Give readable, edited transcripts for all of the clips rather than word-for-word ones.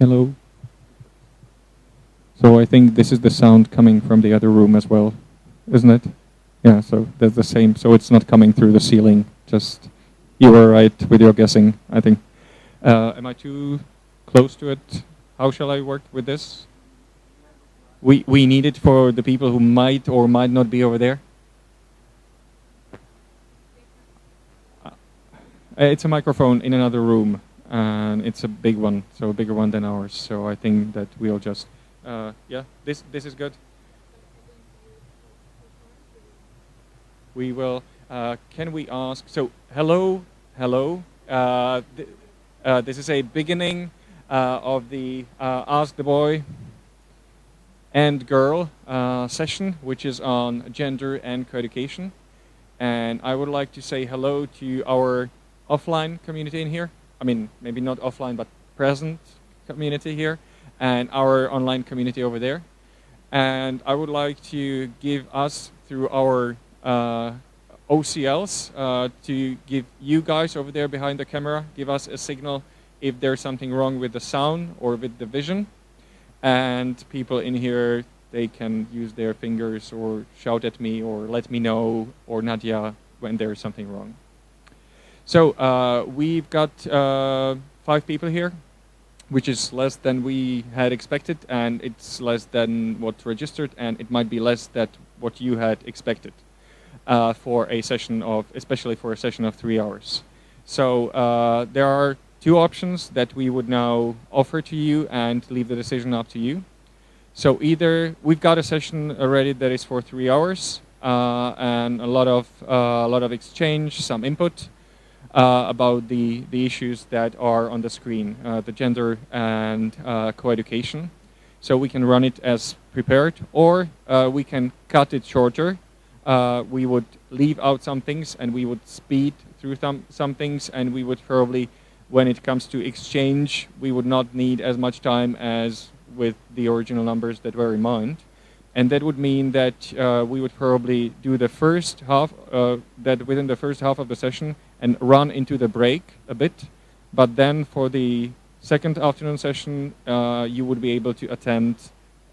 Hello. So I think this is the sound coming from the other room as well, isn't it? Yeah, so that's the same. So it's not coming through the ceiling. Just you were right with your guessing, I think. Am I too close to it? How shall I work with this? We need it for the people who might or might not be over there. It's a microphone in another room, and it's a big one, so a bigger one than ours. So I think that we'll just, yeah, this is good. We will. Can we ask? So hello, hello. This is a beginning of the Ask the Boy and Girl session, which is on gender and co-education. And I would like to say hello to our offline community in here. I mean, maybe not offline, but present community here, and our online community over there. And I would like to give us, through our OCLs, to give you guys over there behind the camera, give us a signal if there's something wrong with the sound or with the vision. And people in here, they can use their fingers or shout at me or let me know, or Nadia, when there's something wrong. So we've got 5 people here, which is less than we had expected, and it's less than what registered, and it might be less than what you had expected for a session of, especially for a session of 3 hours. So there are 2 options that we would now offer to you and leave the decision up to you. So either we've got a session already that is for 3 hours and a lot of exchange, some input about the issues that are on the screen, the gender and co-education. So we can run it as prepared, or we can cut it shorter. We would leave out some things and we would speed through some things, and we would probably, when it comes to exchange, we would not need as much time as with the original numbers that were in mind. And that would mean that we would probably do the first half, that within the first half of the session, and run into the break a bit. But then for the second afternoon session, you would be able to attend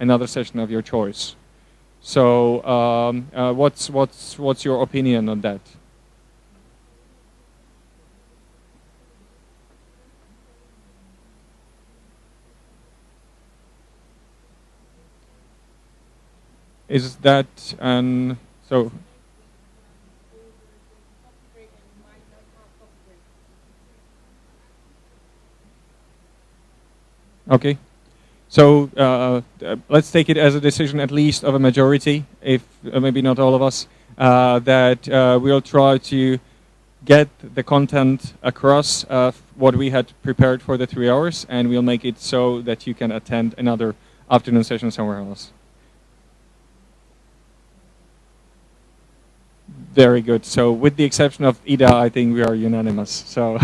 another session of your choice. So what's your opinion on that? Is that an so? Okay, so let's take it as a decision, at least of a majority, if maybe not all of us, that we'll try to get the content across what we had prepared for the 3 hours, and we'll make it so that you can attend another afternoon session somewhere else. Very good. So with the exception of Ida, I think we are unanimous. So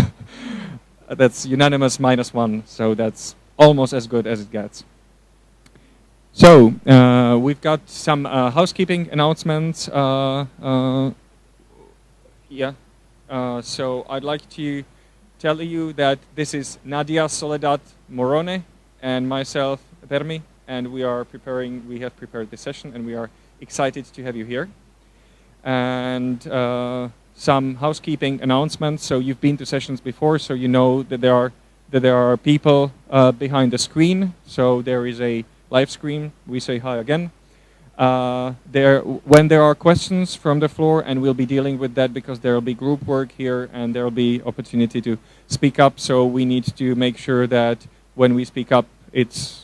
that's unanimous -1. So that's almost as good as it gets. So we've got some housekeeping announcements. Yeah. So I'd like to tell you that this is Nadia Soledad Morone and myself, Vermi, and we have prepared this session, and we are excited to have you here. And some housekeeping announcements. So you've been to sessions before, so you know that there are people behind the screen. So there is a live screen. We say hi again. When there are questions from the floor, and we'll be dealing with that because there will be group work here and there will be opportunity to speak up. So we need to make sure that when we speak up, it's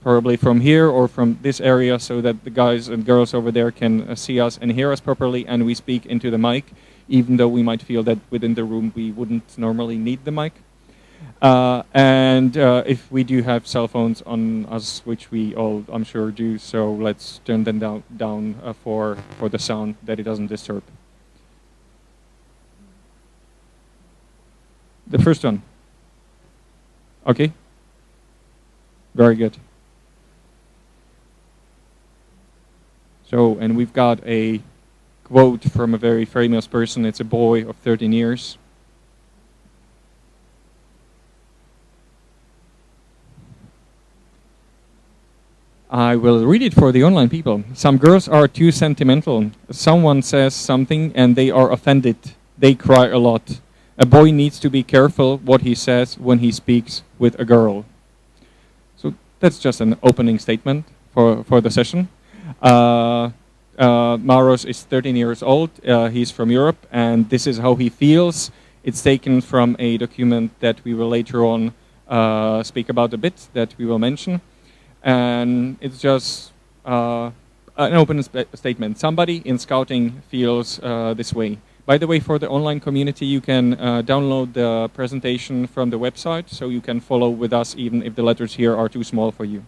probably from here or from this area, so that the guys and girls over there can see us and hear us properly, and we speak into the mic, even though we might feel that within the room we wouldn't normally need the mic. And if we do have cell phones on us, which we all, I'm sure, do, so let's turn them down for the sound, that it doesn't disturb. The first one. Okay. Very good. So, and we've got a quote from a very famous person. It's a boy of 13 years. I will read it for the online people. Some girls are too sentimental. Someone says something and they are offended. They cry a lot. A boy needs to be careful what he says when he speaks with a girl. So that's just an opening statement for the session. Maros is 13 years old. He's from Europe, and this is how he feels. It's taken from a document that we will later on speak about a bit, that we will mention. And it's just an open statement. Somebody in scouting feels this way. By the way, for the online community, you can download the presentation from the website, so you can follow with us even if the letters here are too small for you.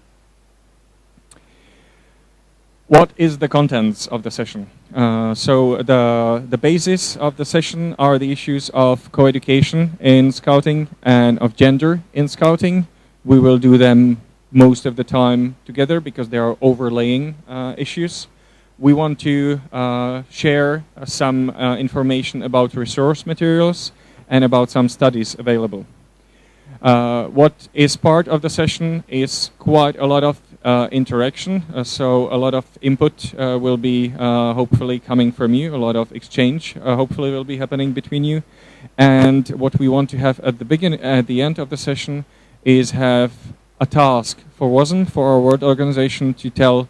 What is the contents of the session? So the basis of the session are the issues of coeducation in scouting and of gender in scouting. We will do them most of the time together because they are overlaying issues. We want to share some information about resource materials and about some studies available. What is part of the session is quite a lot of interaction, so a lot of input will be hopefully coming from you, a lot of exchange hopefully will be happening between you. And what we want to have at the end of the session is have a task for WSEN, for our world organization, to tell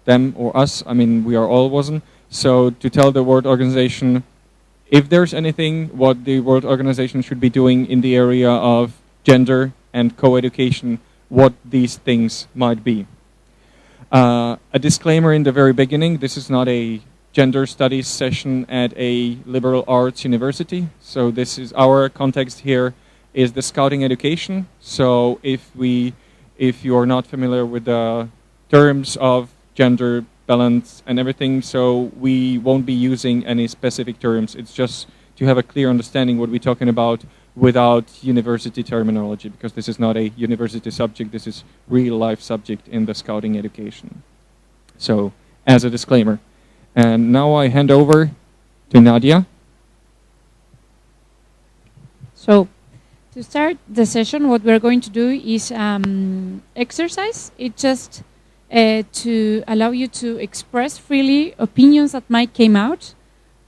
them or us, I mean we are all WSEN, so to tell the world organization if there's anything what the world organization should be doing in the area of gender and co-education, what these things might be. A disclaimer in the very beginning, this is not a gender studies session at a liberal arts university, so this is our context here is the scouting education. So if you are not familiar with the terms of gender balance and everything, so we won't be using any specific terms. It's just to have a clear understanding what we're talking about without university terminology, because this is not a university subject, this is real life subject in the scouting education. So, as a disclaimer. And now I hand over to Nadia. So, to start the session, what we're going to do is exercise. It's just to allow you to express freely opinions that might come out.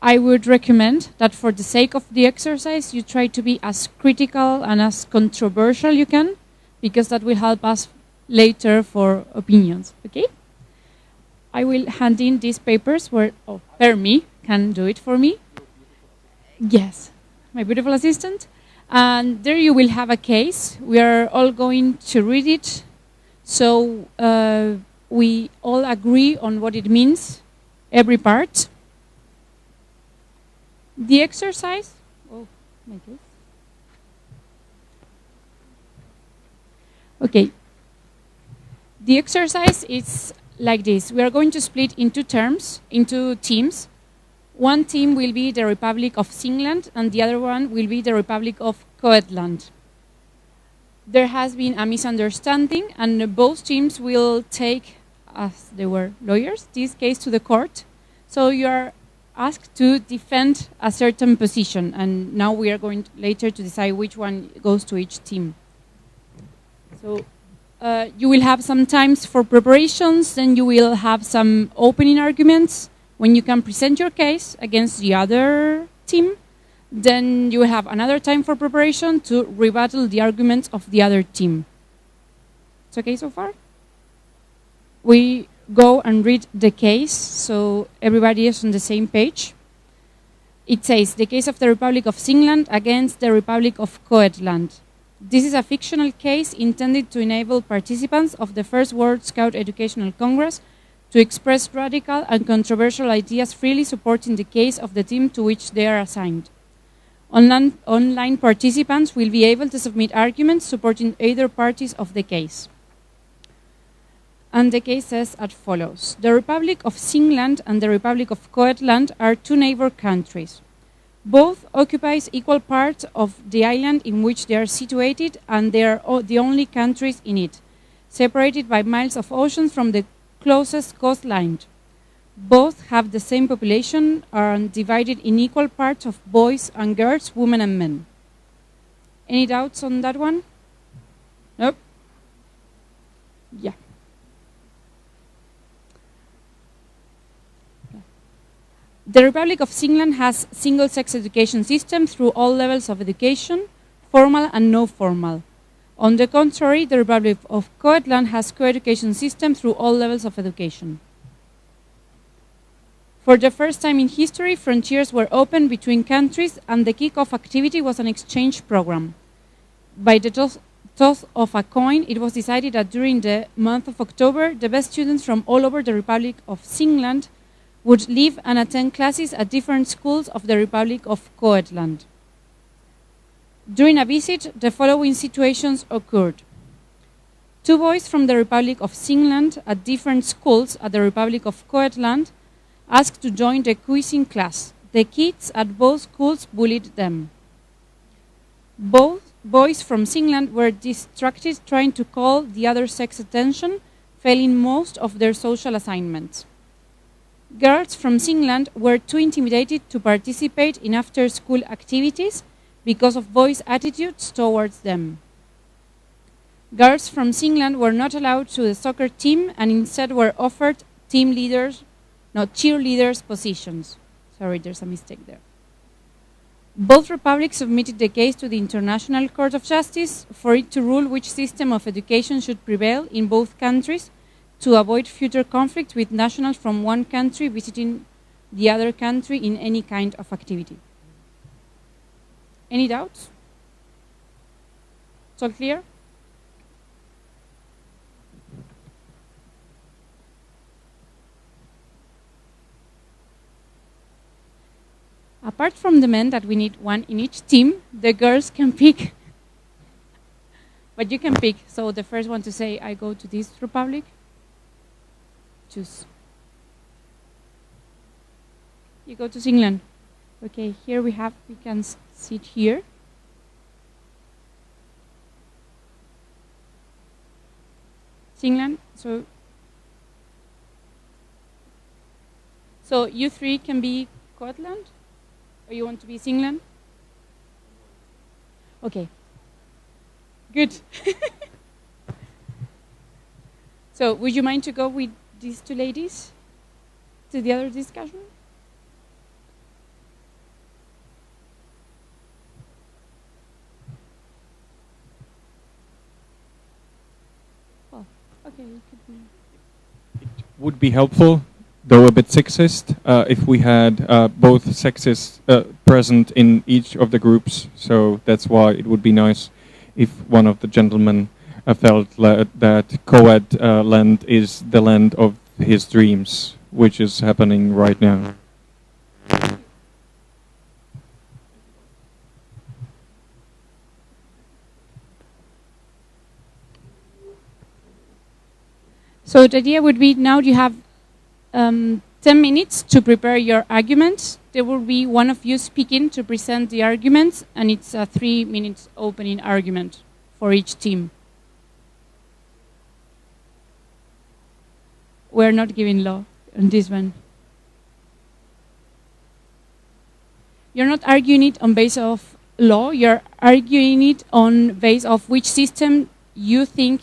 I would recommend that for the sake of the exercise, you try to be as critical and as controversial you can, because that will help us later for opinions, okay? I will hand in these papers where Permi can do it for me. Yes, my beautiful assistant. And there you will have a case. We are all going to read it. So we all agree on what it means, every part. The exercise, okay. The exercise is like this. We are going to split into teams. One team will be the Republic of Singland, and the other one will be the Republic of Coetland. There has been a misunderstanding, and both teams will take, as they were lawyers, this case to the court. So you are asked to defend a certain position, and now we are going later to decide which one goes to each team. So you will have some times for preparations, then you will have some opening arguments when you can present your case against the other team. Then you will have another time for preparation to rebuttal the arguments of the other team. It's okay so far? We go and read the case, so everybody is on the same page. It says, the case of the Republic of Singland against the Republic of Coetland. This is a fictional case intended to enable participants of the First World Scout Educational Congress to express radical and controversial ideas freely supporting the case of the team to which they are assigned. Online participants will be able to submit arguments supporting either parties of the case. And the case says as follows. The Republic of Singland and the Republic of Coetland are two neighbor countries. Both occupy equal parts of the island in which they are situated, and they are the only countries in it, separated by miles of ocean from the closest coastline. Both have the same population, are divided in equal parts of boys and girls, women and men. Any doubts on that one? Nope? Yeah. The Republic of Singland has single-sex education system through all levels of education, formal and no formal. On the contrary, the Republic of Coetland has co-education system through all levels of education. For the first time in history, frontiers were opened between countries, and the kick-off activity was an exchange program. By the toss of a coin, it was decided that during the month of October, the best students from all over the Republic of Singland would live and attend classes at different schools of the Republic of Coetland. During a visit, the following situations occurred. 2 boys from the Republic of Singland at different schools at the Republic of Coetland asked to join the quizzing class. The kids at both schools bullied them. Both boys from Singland were distracted trying to call the other sex attention, failing most of their social assignments. Girls from Singland were too intimidated to participate in after-school activities because of boys' attitudes towards them. Girls from Singland were not allowed to the soccer team and instead were offered team leaders, not cheerleaders positions. Sorry, there's a mistake there. Both republics submitted the case to the International Court of Justice for it to rule which system of education should prevail in both countries to avoid future conflict with nationals from one country visiting the other country in any kind of activity. Any doubts? It's all clear? Apart from the men that we need one in each team, the girls can pick. But you can pick. So the first one to say, I go to this republic, choose. You go to Singland. Okay, here we can sit here. Singland, so you 3 can be Scotland? Or you want to be Singland? Okay. Good. So would you mind to go with these 2 ladies to the other discussion? Well, okay, it could be. It would be helpful, though a bit sexist, if we had both sexes present in each of the groups. So that's why it would be nice if one of the gentlemen felt that co-ed land is the land of his dreams, which is happening right now. So the idea would be now you have 10 minutes to prepare your arguments. There will be one of you speaking to present the arguments, and it's a 3 minutes opening argument for each team. We're not giving law on this one. You're not arguing it on base of law, you're arguing it on base of which system you think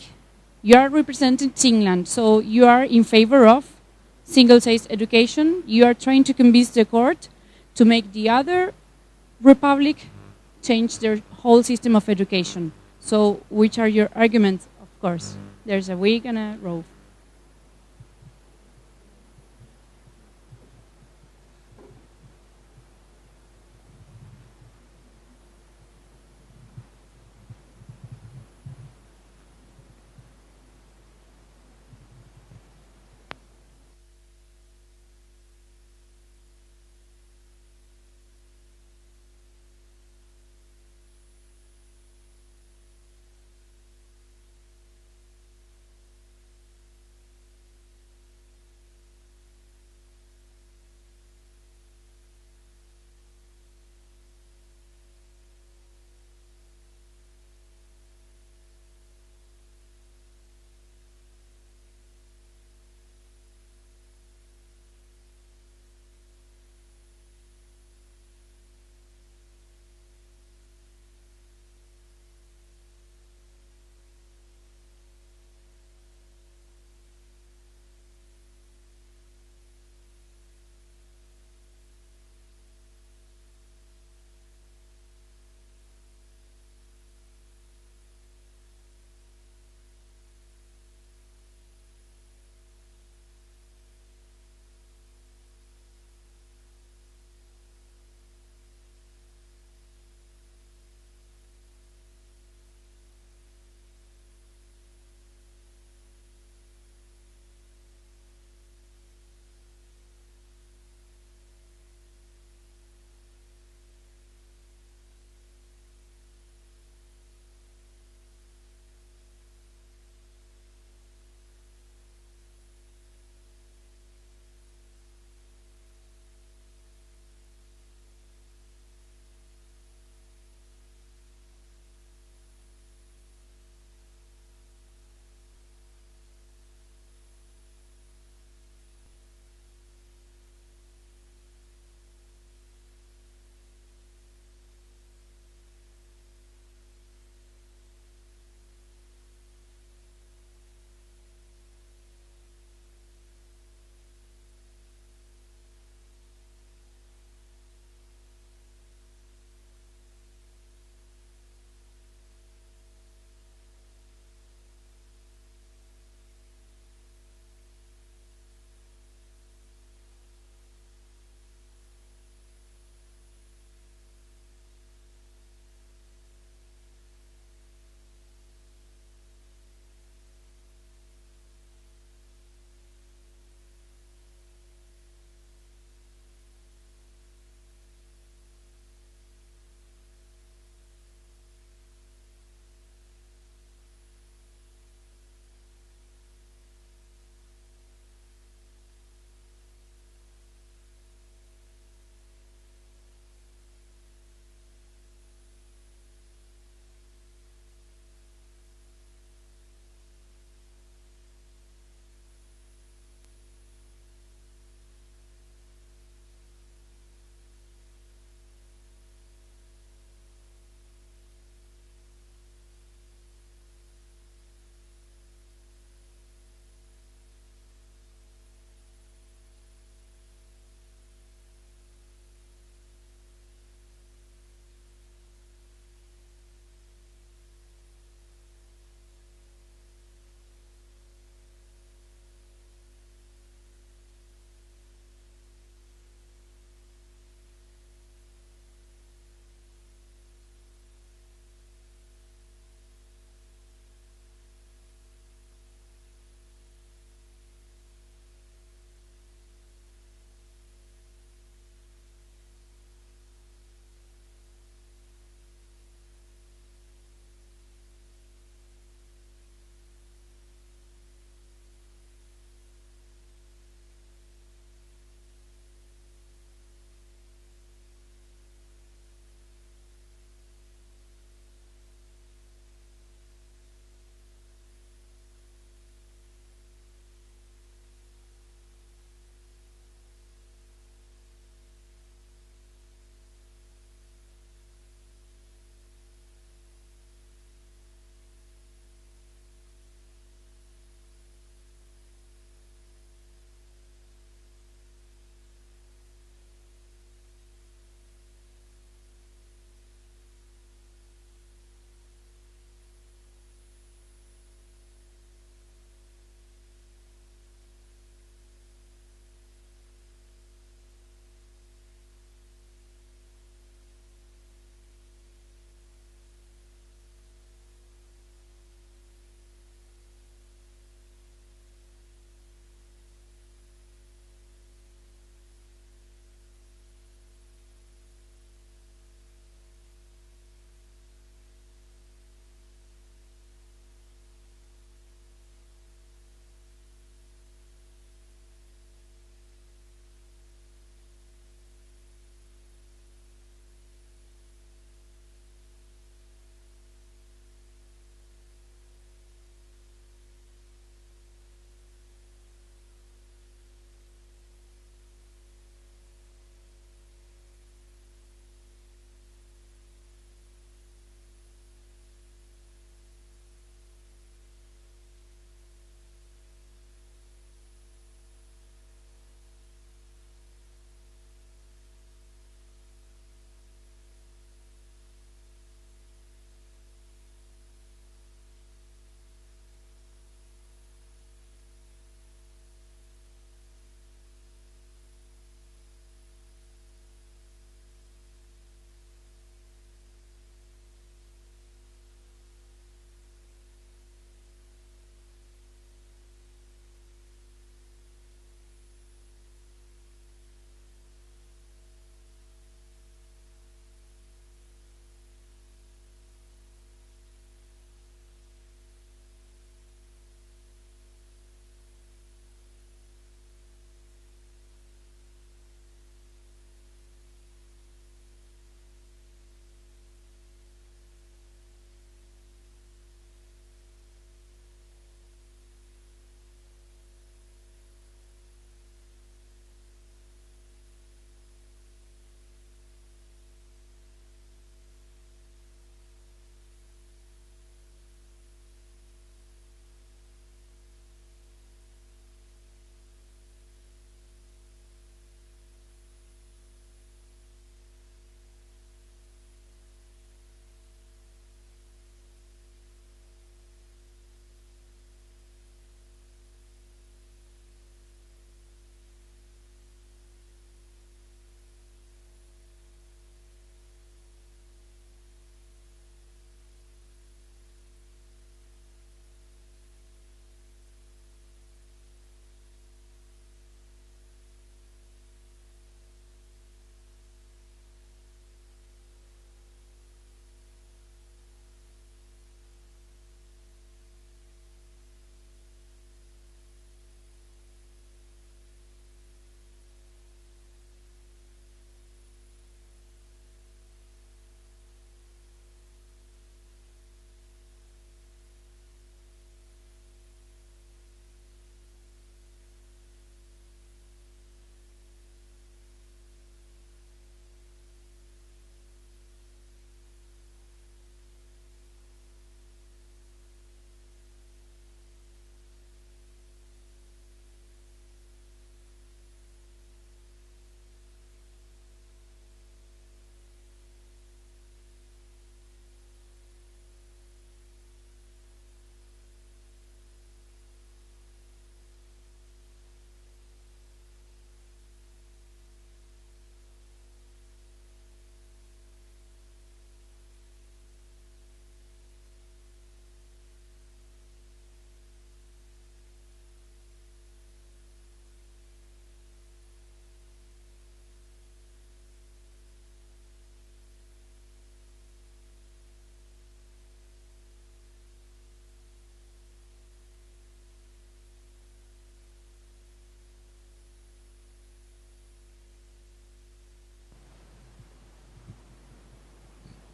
you are representing Singland. So you are in favor of single-sex education. You are trying to convince the court to make the other republic change their whole system of education. So which are your arguments? Of course, there's a wig and a robe.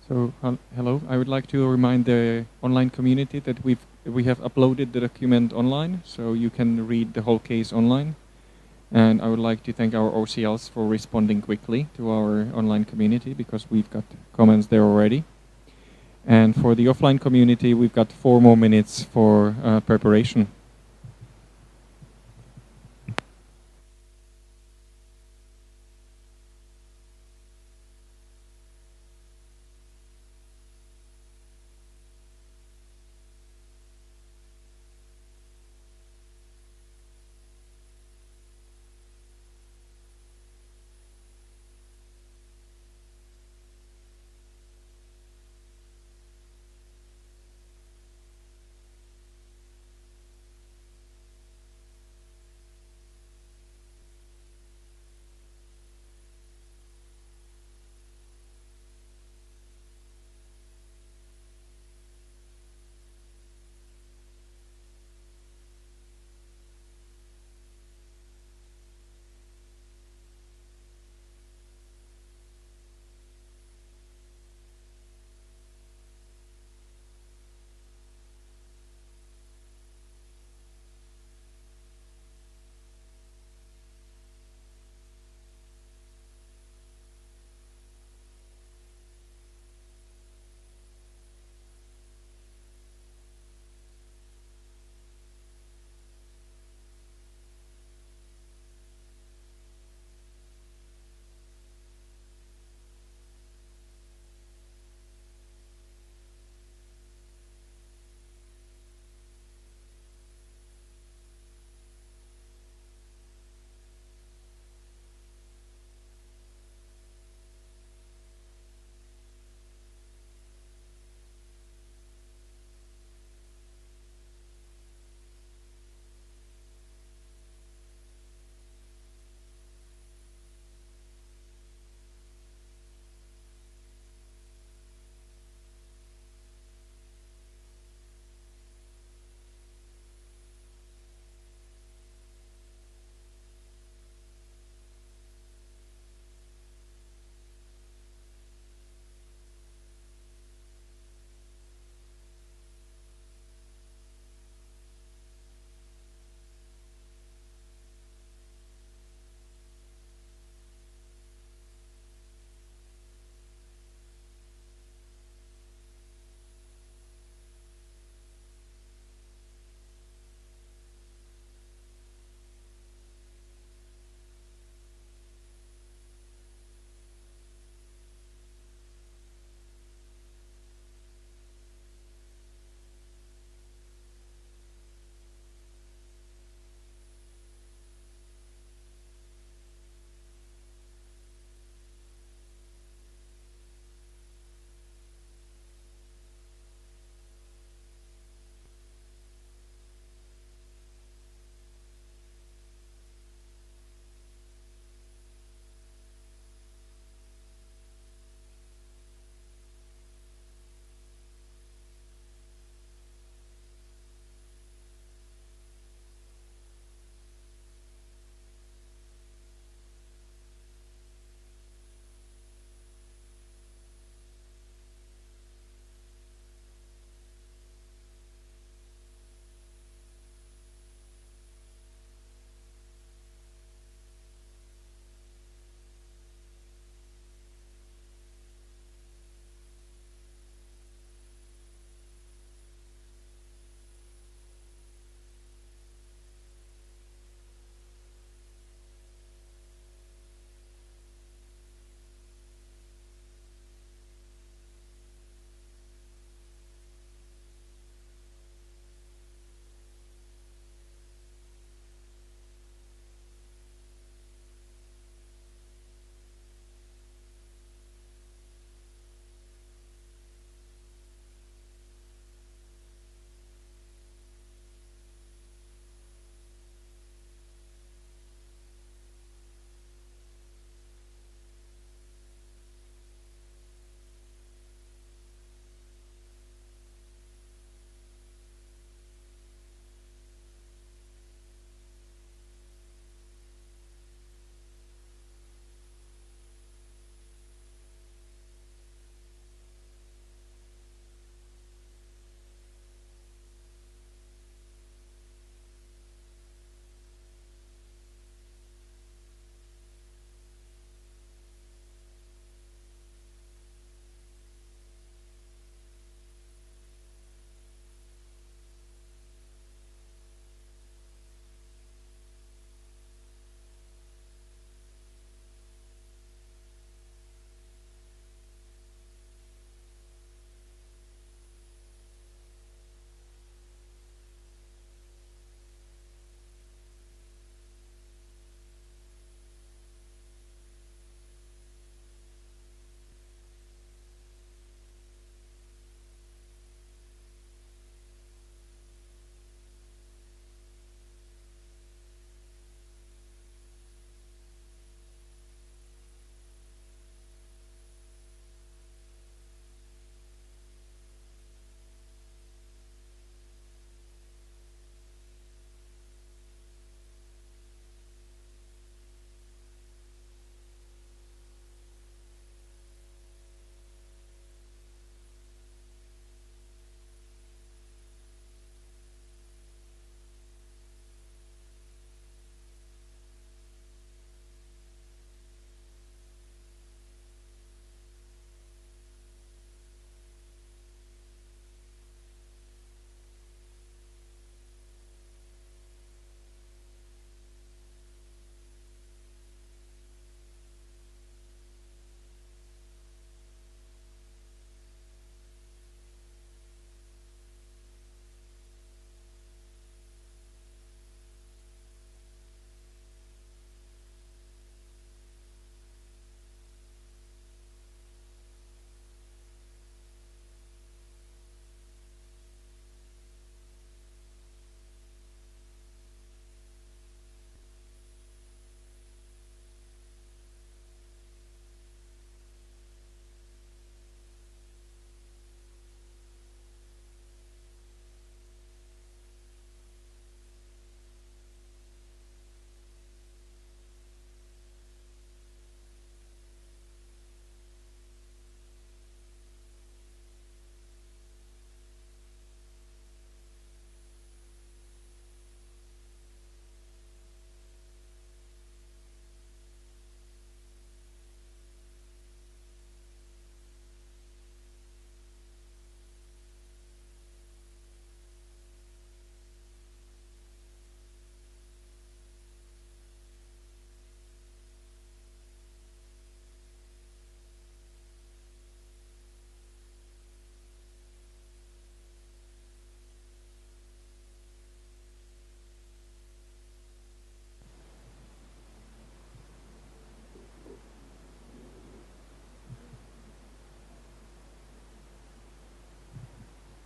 So hello, I would like to remind the online community that we have uploaded the document online, so you can read the whole case online. And I would like to thank our OCLs for responding quickly to our online community, because we've got comments there already. And for the offline community, we've got 4 more minutes for preparation.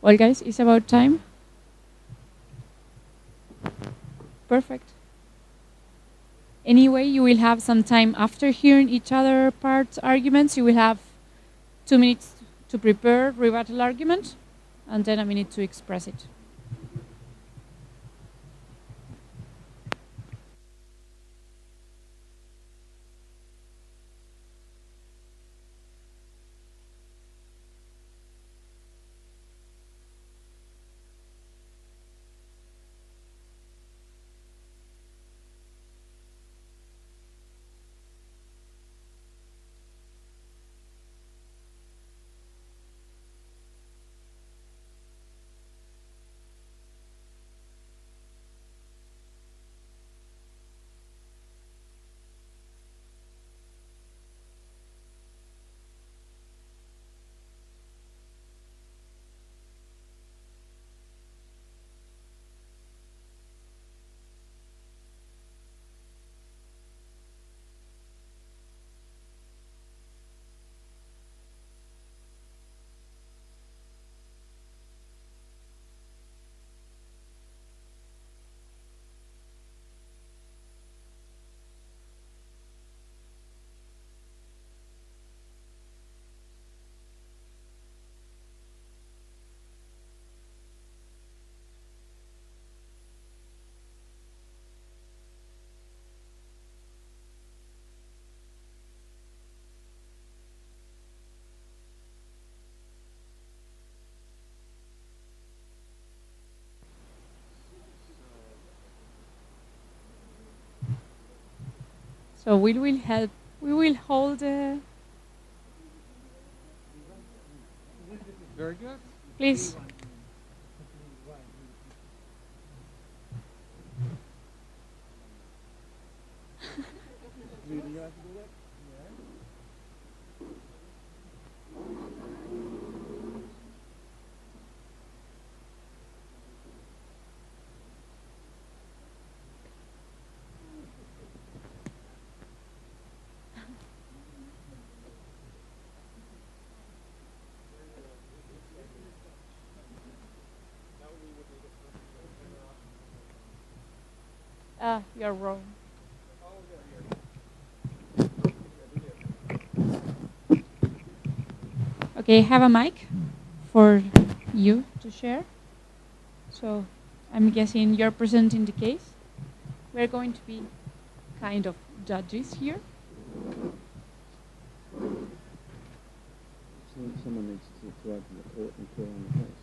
Well, guys, it's about time. Perfect. Anyway, you will have some time after hearing each other part's arguments. You will have 2 minutes to prepare rebuttal argument, and then a minute to express it. So we will help. We will hold. Very good. Please. You're wrong. Okay, I have a mic for you to share. So I'm guessing you're presenting the case. We're going to be kind of judges here. Someone needs to open the court and call on the case.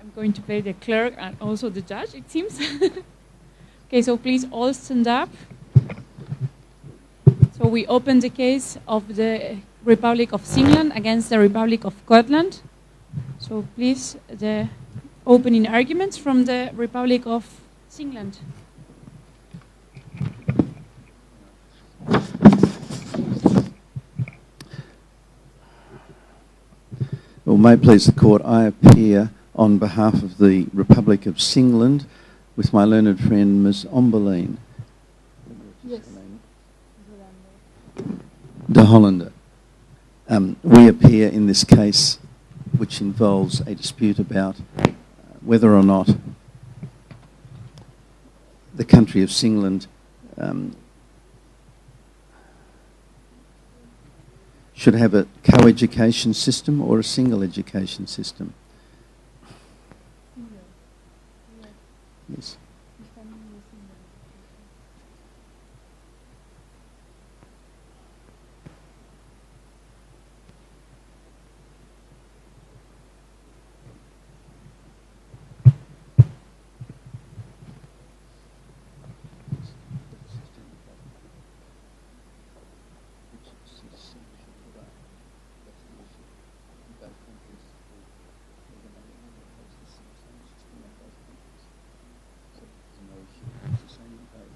I'm going to play the clerk and also the judge, it seems. Okay, so please all stand up. So we open the case of the Republic of England against the Republic of Scotland. So please, the opening arguments from the Republic of England. Well, may it please the court, I appear on behalf of the Republic of England with my learned friend Ms. Omberline. Yes. De Hollander. We appear in this case which involves a dispute about whether or not the country of England should have a co-education system or a single education system. Yes.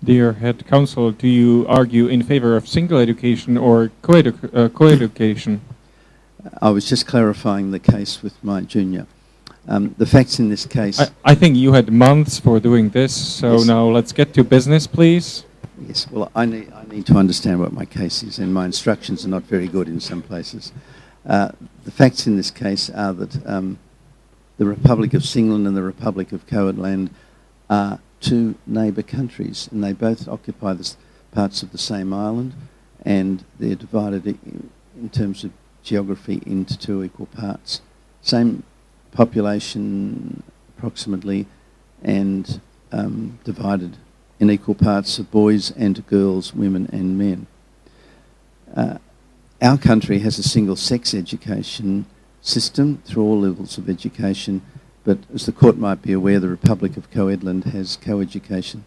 Dear head counsel, do you argue in favor of single education or co-education? I was just clarifying the case with my junior. The facts in this case... I think you had months for doing this, so Yes. now let's get to business, please. Yes, well, I need to understand what my case is, and my instructions are not very good in some places. The facts in this case are that the Republic of Singland and the Republic of Coedland are two neighbour countries, and they both occupy parts of the same island, and they're divided in terms of geography into two equal parts. Same population approximately, and divided in equal parts of boys and girls, women and men. Our country has a single-sex education system through all levels of education, but as the court might be aware, the Republic of Coedland has co-education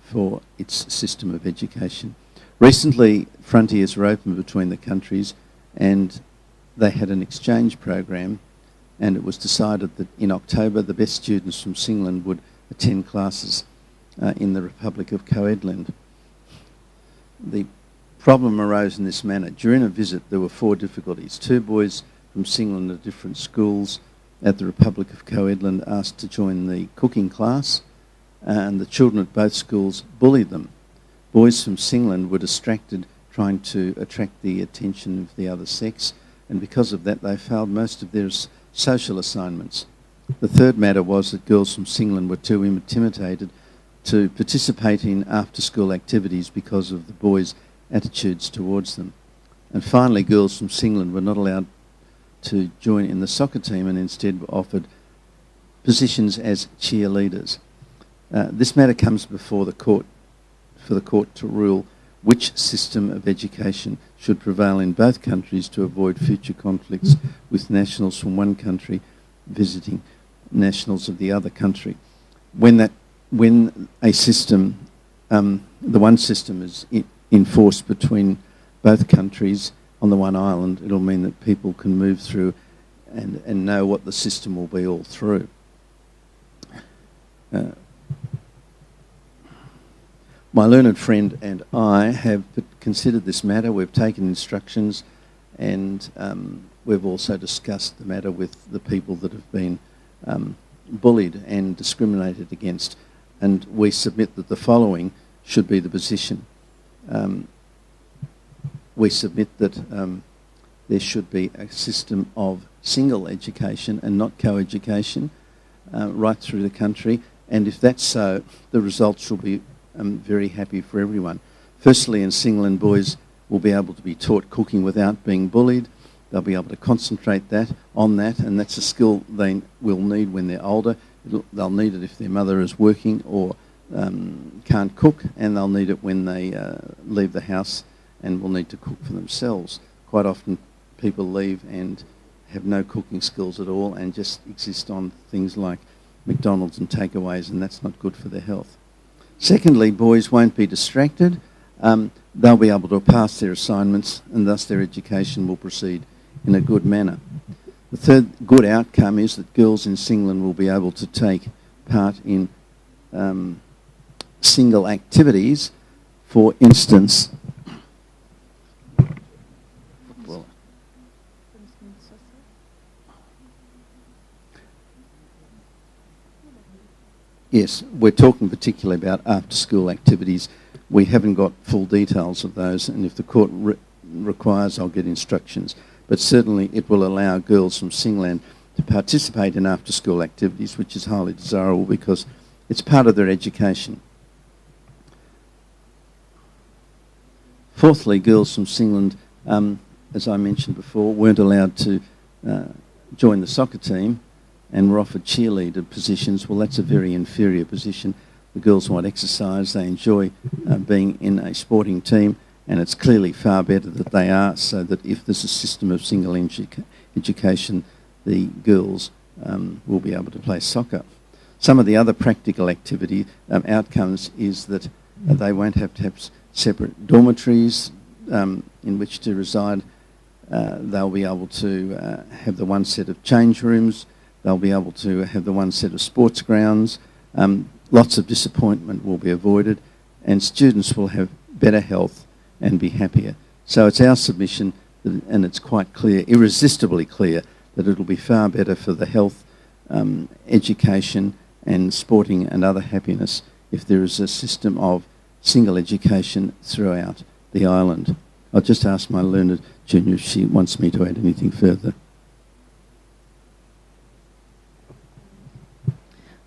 for its system of education. Recently, frontiers were opened between the countries, and they had an exchange program, and it was decided that in October the best students from Singland would attend classes in the Republic of Coedland. The problem arose in this manner. During a visit there were 4 difficulties. 2 boys from Singland at different schools at the Republic of Coedland asked to join the cooking class, and the children at both schools bullied them. Boys from Singland were distracted trying to attract the attention of the other sex, and because of that they failed most of their social assignments. The third matter was that girls from Singland were too intimidated to participate in after-school activities because of the boys' attitudes towards them. And finally, girls from Singland were not allowed to join in the soccer team and instead were offered positions as cheerleaders. This matter comes before the court for the court to rule which system of education should prevail in both countries to avoid future conflicts with nationals from one country visiting nationals of the other country. When a system, the one system is enforced between both countries on the one island, it'll mean that people can move through and know what the system will be all through. My learned friend and I have considered this matter. We've taken instructions, and we've also discussed the matter with the people that have been bullied and discriminated against, and we submit that the following should be the position. We submit that there should be a system of single education and not co-education right through the country, and if that's so, the results will be very happy for everyone. Firstly, in Singland, boys will be able to be taught cooking without being bullied. They'll be able to concentrate on that, and that's a skill they will need when they're older. They'll need it if their mother is working or can't cook, and they'll need it when they leave the house and will need to cook for themselves. Quite often people leave and have no cooking skills at all and just exist on things like McDonald's and takeaways, and that's not good for their health. Secondly, boys won't be distracted. They'll be able to pass their assignments, and thus their education will proceed in a good manner. The third good outcome is that girls in Singland will be able to take part in single activities. For instance, yes, we're talking particularly about after-school activities. We haven't got full details of those, and if the court requires, I'll get instructions. But certainly it will allow girls from Singland to participate in after-school activities, which is highly desirable because it's part of their education. Fourthly, girls from Singland, as I mentioned before, weren't allowed to join the soccer team and were offered cheerleader positions. Well, that's a very inferior position. The girls want exercise, they enjoy being in a sporting team, and it's clearly far better that they are, so that if there's a system of single education, the girls will be able to play soccer. Some of the other practical activity outcomes is that they won't have to have separate dormitories in which to reside. They'll be able to have the one set of change rooms. They'll be able to have the one set of sports grounds. Lots of disappointment will be avoided, and students will have better health and be happier. So it's our submission, and it's quite clear, irresistibly clear, that it'll be far better for the health, education and sporting and other happiness if there is a system of single education throughout the island. I'll just ask my learned junior if she wants me to add anything further.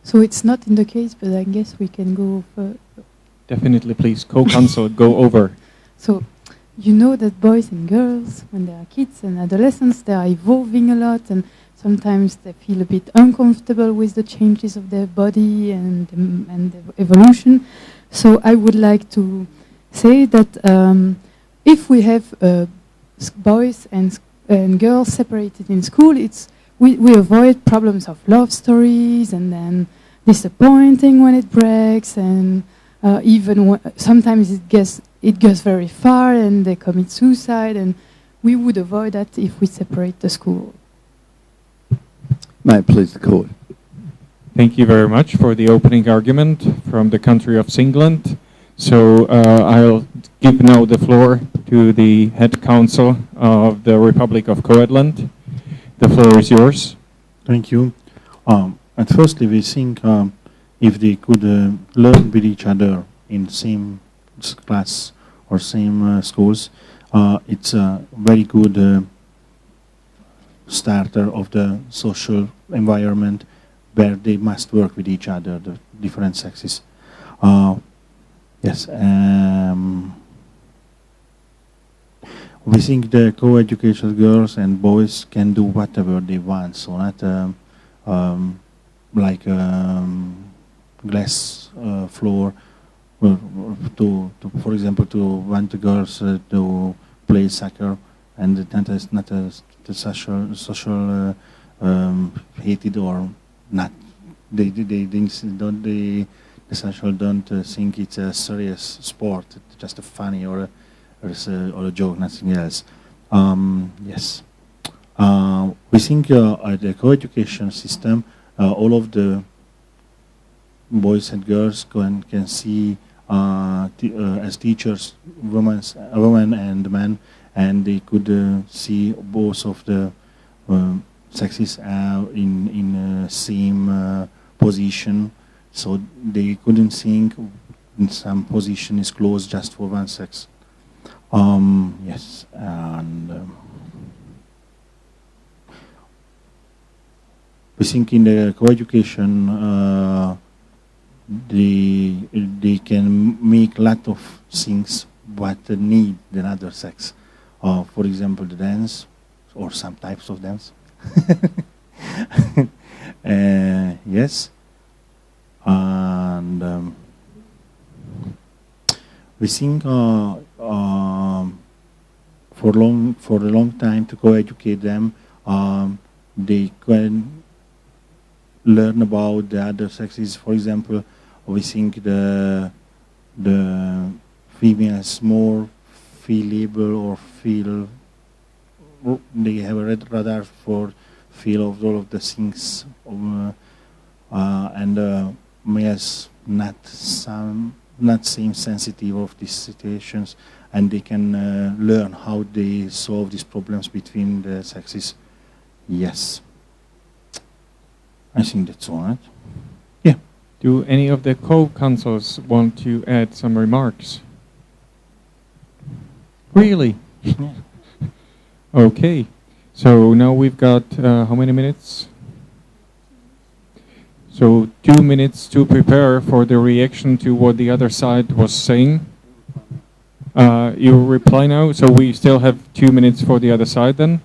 So it's not in the case, but I guess we can go for... Definitely, please, co-counsel, go over. So, you know that boys and girls, when they are kids and adolescents, they are evolving a lot, and sometimes they feel a bit uncomfortable with the changes of their body and the evolution. So I would like to say that if we have boys and girls separated in school, we avoid problems of love stories and then disappointing when it breaks, and even sometimes it goes very far and they commit suicide, and we would avoid that if we separate the school. May it please the court. Thank you very much for the opening argument from the country of Singland. So I'll give now the floor to the head counsel of the Republic of Coedland. The floor is yours. Thank you. And firstly, we think if they could learn with each other in same class or same schools, it's a very good starter of the social environment where they must work with each other, the different sexes. Yes. We think the co-educational girls and boys can do whatever they want, so not like glass floor, for example, to want the girls to play soccer, and that is not a social hated or not. The social don't think it's a serious sport, it's just a funny or a joke, nothing else. Yes. We think the co-education system, all of the boys and girls can see as teachers, women and men, and they could see both of the sexes in same position, so they couldn't think in some position is closed just for one sex. Yes, and we think in the co-education they can make a lot of things what need the other sex. For example, the dance or some types of dance. Yes, and we think for a long time to co-educate them, they can learn about the other sexes. For example, we think the females more feelable or feel, they have a radar for feel of all of the things, and males not seem sensitive of these situations, and they can learn how they solve these problems between the sexes. Yes, I think that's all right. Yeah. Do any of the co-counsels want to add some remarks? Really? Yeah. Okay. So now we've got how many minutes? So 2 minutes to prepare for the reaction to what the other side was saying. You reply now, so we still have 2 minutes for the other side then.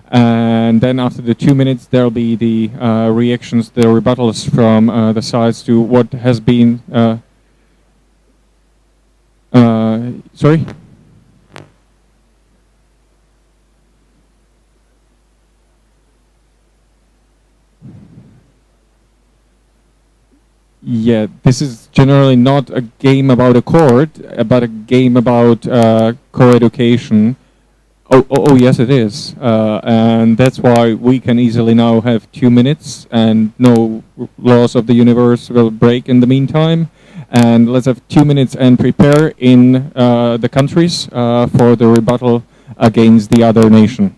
And then after the 2 minutes, there'll be the reactions, the rebuttals from the sides to what has been... sorry? Yeah, this is generally not a game about a court, but a game about co-education. Oh, yes, it is. And that's why we can easily now have 2 minutes, and no laws of the universe will break in the meantime. And let's have 2 minutes and prepare in the countries for the rebuttal against the other nation.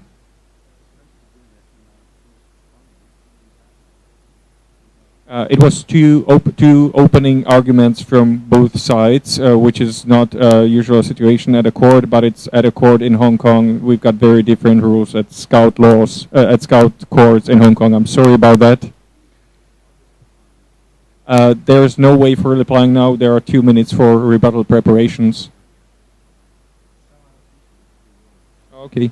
It was two opening arguments from both sides, which is not a usual situation at a court, but it's at a court in Hong Kong. We've got very different rules at Scout courts in Hong Kong. I'm sorry about that. There's no way for replying now. There are 2 minutes for rebuttal preparations. Okay.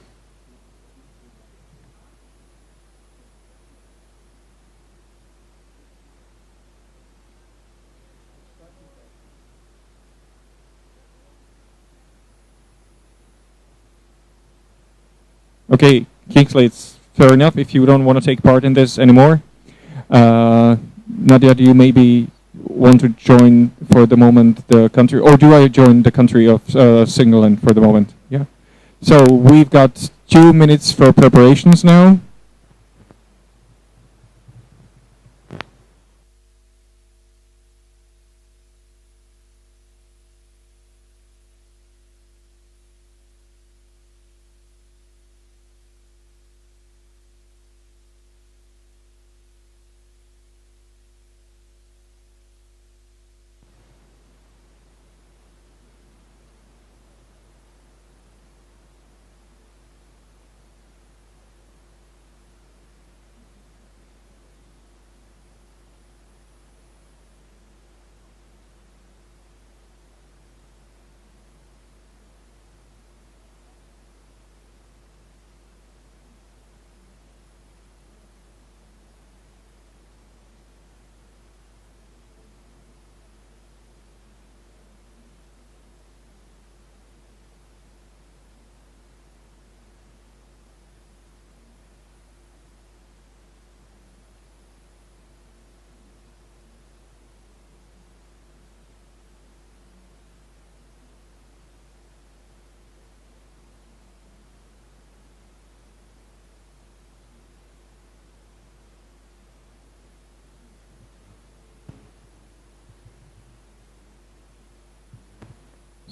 Okay, Kingsley, it's fair enough if you don't want to take part in this anymore. Nadia, do you maybe want to join for the moment the country, or do I join the country of Singleland for the moment? Yeah. So we've got 2 minutes for preparations now.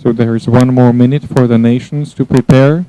So there is 1 more minute for the nations to prepare.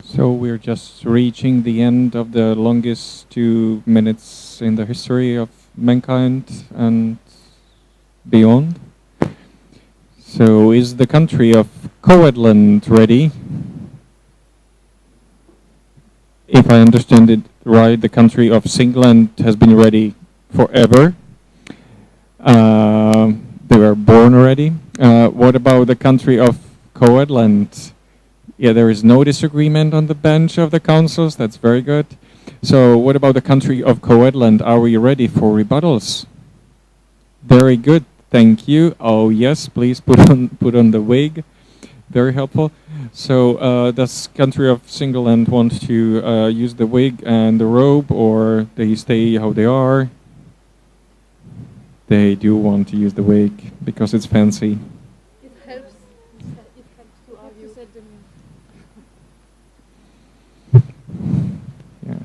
So we're just reaching the end of the longest 2 minutes in the history of mankind and beyond. So is the country of Coedland ready? If I understand it right, the country of Singland has been ready forever. They were born already. What about the country of Coedland? Yeah, there is no disagreement on the bench of the councils. That's very good. So what about the country of Coedland? Are we ready for rebuttals? Very good. Thank you. Oh, yes, please put on the wig. very helpful. So does country of single land want to use the wig and the robe, or they stay how they are? They do want to use the wig because it's fancy. It helps. It helps to argue. Yeah.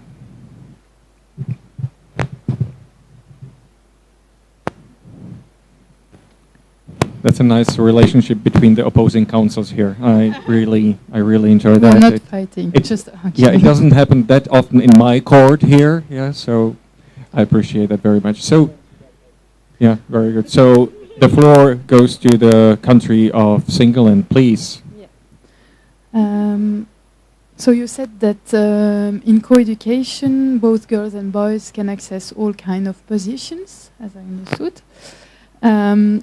That's a nice relationship between the opposing councils here. I really enjoy that. We're not fighting. Just yeah, it doesn't happen that often in my court here. Yeah, so I appreciate that very much. So, yeah, very good. So the floor goes to the country of Singaland, please. So you said that in co-education, both girls and boys can access all kind of positions, as I understood.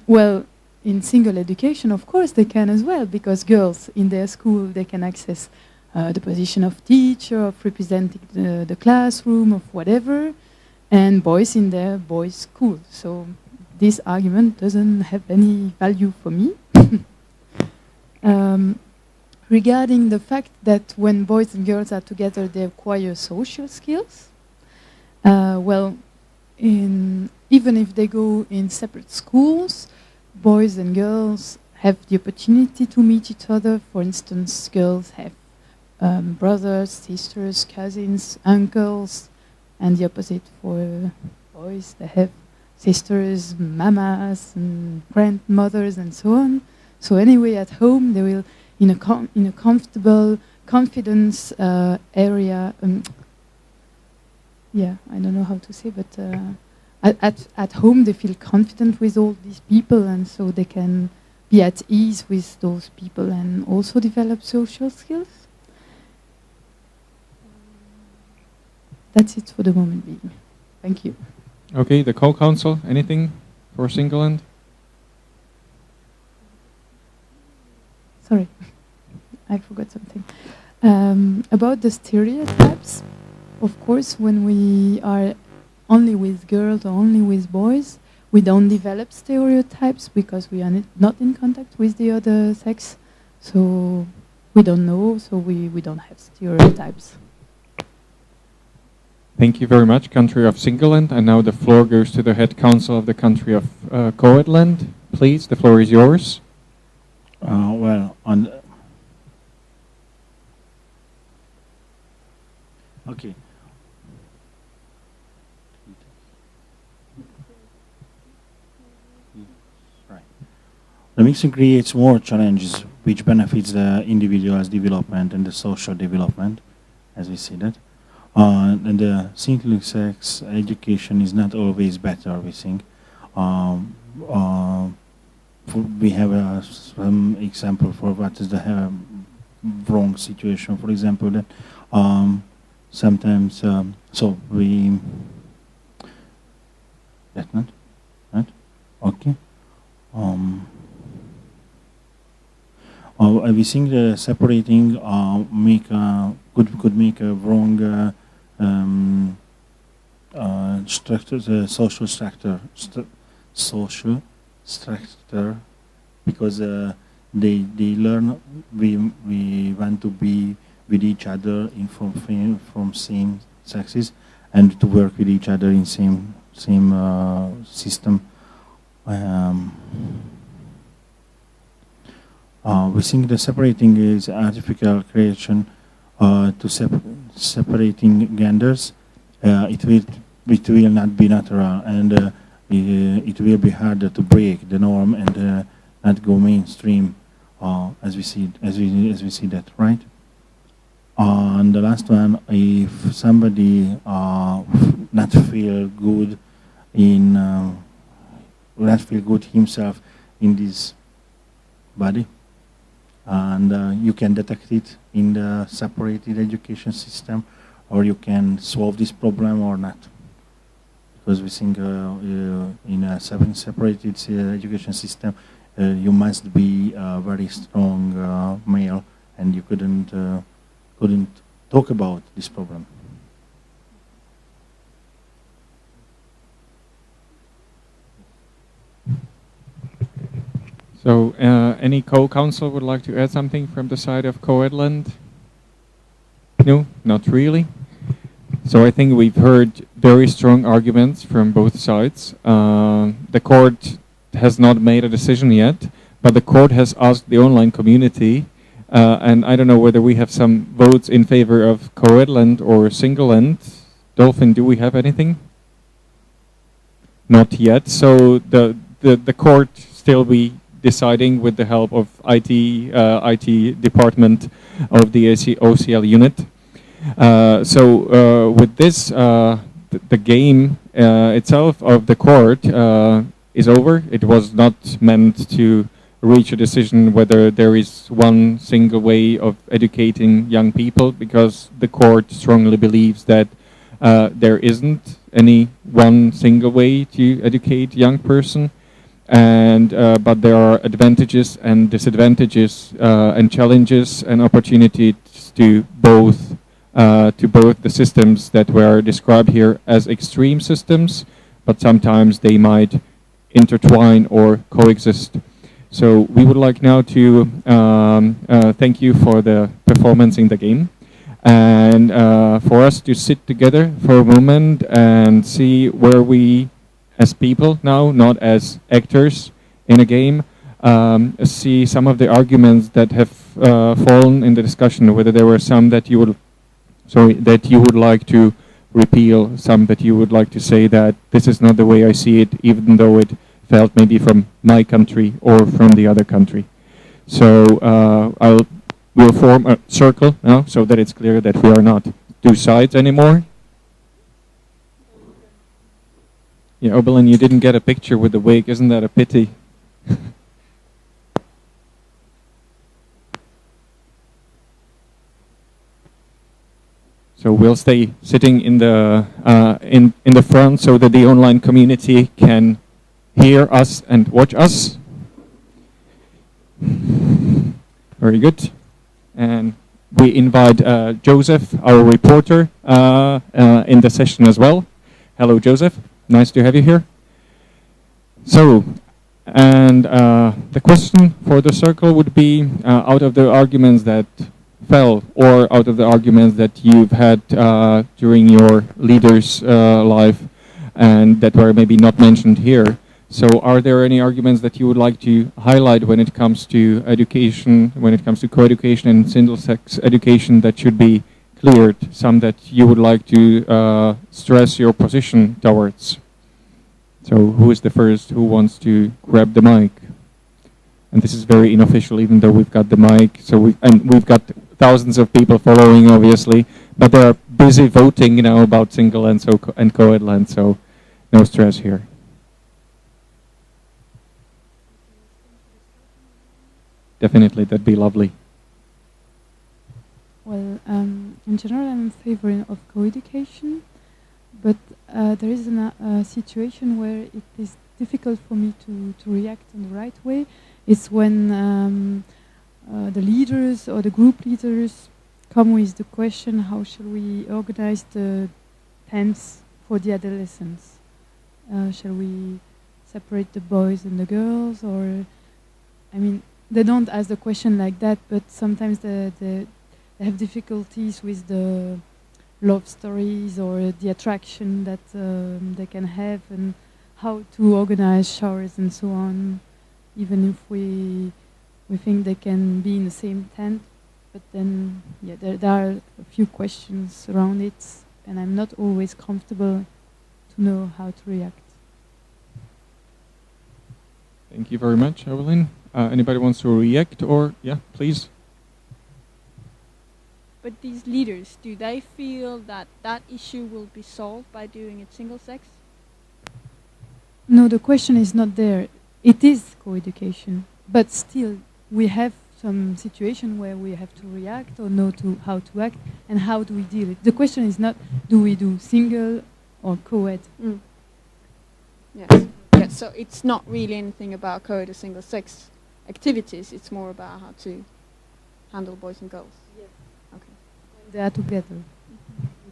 Well, in single education, of course, they can as well, because girls in their school, they can access the position of teacher, of representing the classroom, of whatever, and boys in their boys' school. So this argument doesn't have any value for me. Regarding the fact that when boys and girls are together, they acquire social skills. Well, even if they go in separate schools, boys and girls have the opportunity to meet each other. For instance, girls have brothers, sisters, cousins, uncles, and the opposite for boys. They have sisters, mamas, and grandmothers, and so on. So anyway, at home, they will, in a comfortable, confidence area. Yeah, I don't know how to say, but at home they feel confident with all these people, and so they can be at ease with those people and also develop social skills. That's it for the moment being. Thank you. Okay, the co-counsel, anything for Singaland? Sorry, I forgot something. About the stereotypes, of course, when we are only with girls or only with boys, we don't develop stereotypes because we are not in contact with the other sex. So we don't know, so we don't have stereotypes. Thank you very much, country of Singaland. And now the floor goes to the head council of the country of Coedland. Please, the floor is yours. Well, on okay. Right. The mixing creates more challenges, which benefits the individual's development and the social development, as we see that. And the single-sex education is not always better, we think. We have some example for what is the wrong situation. For example, that sometimes, so we, that's not, right? Okay. We think the separating could make a wrong structure, the social structure, because they learn we want to be with each other from same sexes and to work with each other in same system. We think the separating is artificial creation to separating genders. It will not be natural, and it will be harder to break the norm and not go mainstream as we see that, right? And the last one, if somebody not feel good himself in this body, and you can detect it in the separated education system, or you can solve this problem or not. Because we think in a separated education system, you must be a very strong male, and you couldn't talk about this problem. So, any co-counsel would like to add something from the side of Coedland? No, not really. So I think we've heard very strong arguments from both sides. The court has not made a decision yet, but the court has asked the online community, and I don't know whether we have some votes in favor of co-ed-land or single-land. Dolphin, do we have anything? Not yet. So the court still be deciding with the help of IT department of the OCL unit. So with this, the game itself of the court is over. It was not meant to reach a decision whether there is one single way of educating young people, because the court strongly believes that there isn't any one single way to educate young person. And but there are advantages and disadvantages and challenges and opportunities to both the systems that were described here as extreme systems, but sometimes they might intertwine or coexist. So we would like now to thank you for the performance in the game, and for us to sit together for a moment and see where we, as people now, not as actors in a game, see some of the arguments that have fallen in the discussion, whether there were some that you would like to repeal, some that you would like to say that this is not the way I see it, even though it felt maybe from my country or from the other country. So we'll form a circle now so that it's clear that we are not two sides anymore. Yeah, Oberlin, you didn't get a picture with the wig. Isn't that a pity? So we'll stay sitting in the in the front so that the online community can hear us and watch us. Very good. And we invite Joseph, our reporter, in the session as well. Hello, Joseph. Nice to have you here. So, and the question for the circle would be, out of the arguments that fell, or out of the arguments that you've had during your leader's life, and that were maybe not mentioned here. So are there any arguments that you would like to highlight when it comes to education, when it comes to co-education and single-sex education that should be cleared, some that you would like to stress your position towards? So who is the first who wants to grab the mic? And this is very unofficial, even though we've got the mic. So we've got thousands of people following, obviously, but they are busy voting, about single and co-ed land. So no stress here. Definitely, that'd be lovely. Well, in general, I'm in favor of co-education, but there is a situation where it is difficult for me to react in the right way. It's when the leaders or the group leaders come with the question, how shall we organize the tents for the adolescents? Shall we separate the boys and the girls? Or, I mean, they don't ask the question like that, but sometimes they have difficulties with the love stories or the attraction that they can have, and how to organize showers and so on, even if we think they can be in the same tent. But then, yeah, there are a few questions around it, and I'm not always comfortable to know how to react. Thank you very much, Evelyn. Anybody wants to react, or, yeah, please? But these leaders, do they feel that that issue will be solved by doing it single sex? No, the question is not there. It is co-education, but still we have some situation where we have to react or know how to act, and how do we deal it. The question is not, do we do single or co-ed? Mm. Yes. Yes. So it's not really anything about co-ed or single sex activities. It's more about how to handle boys and girls. Yes. Okay. They are together.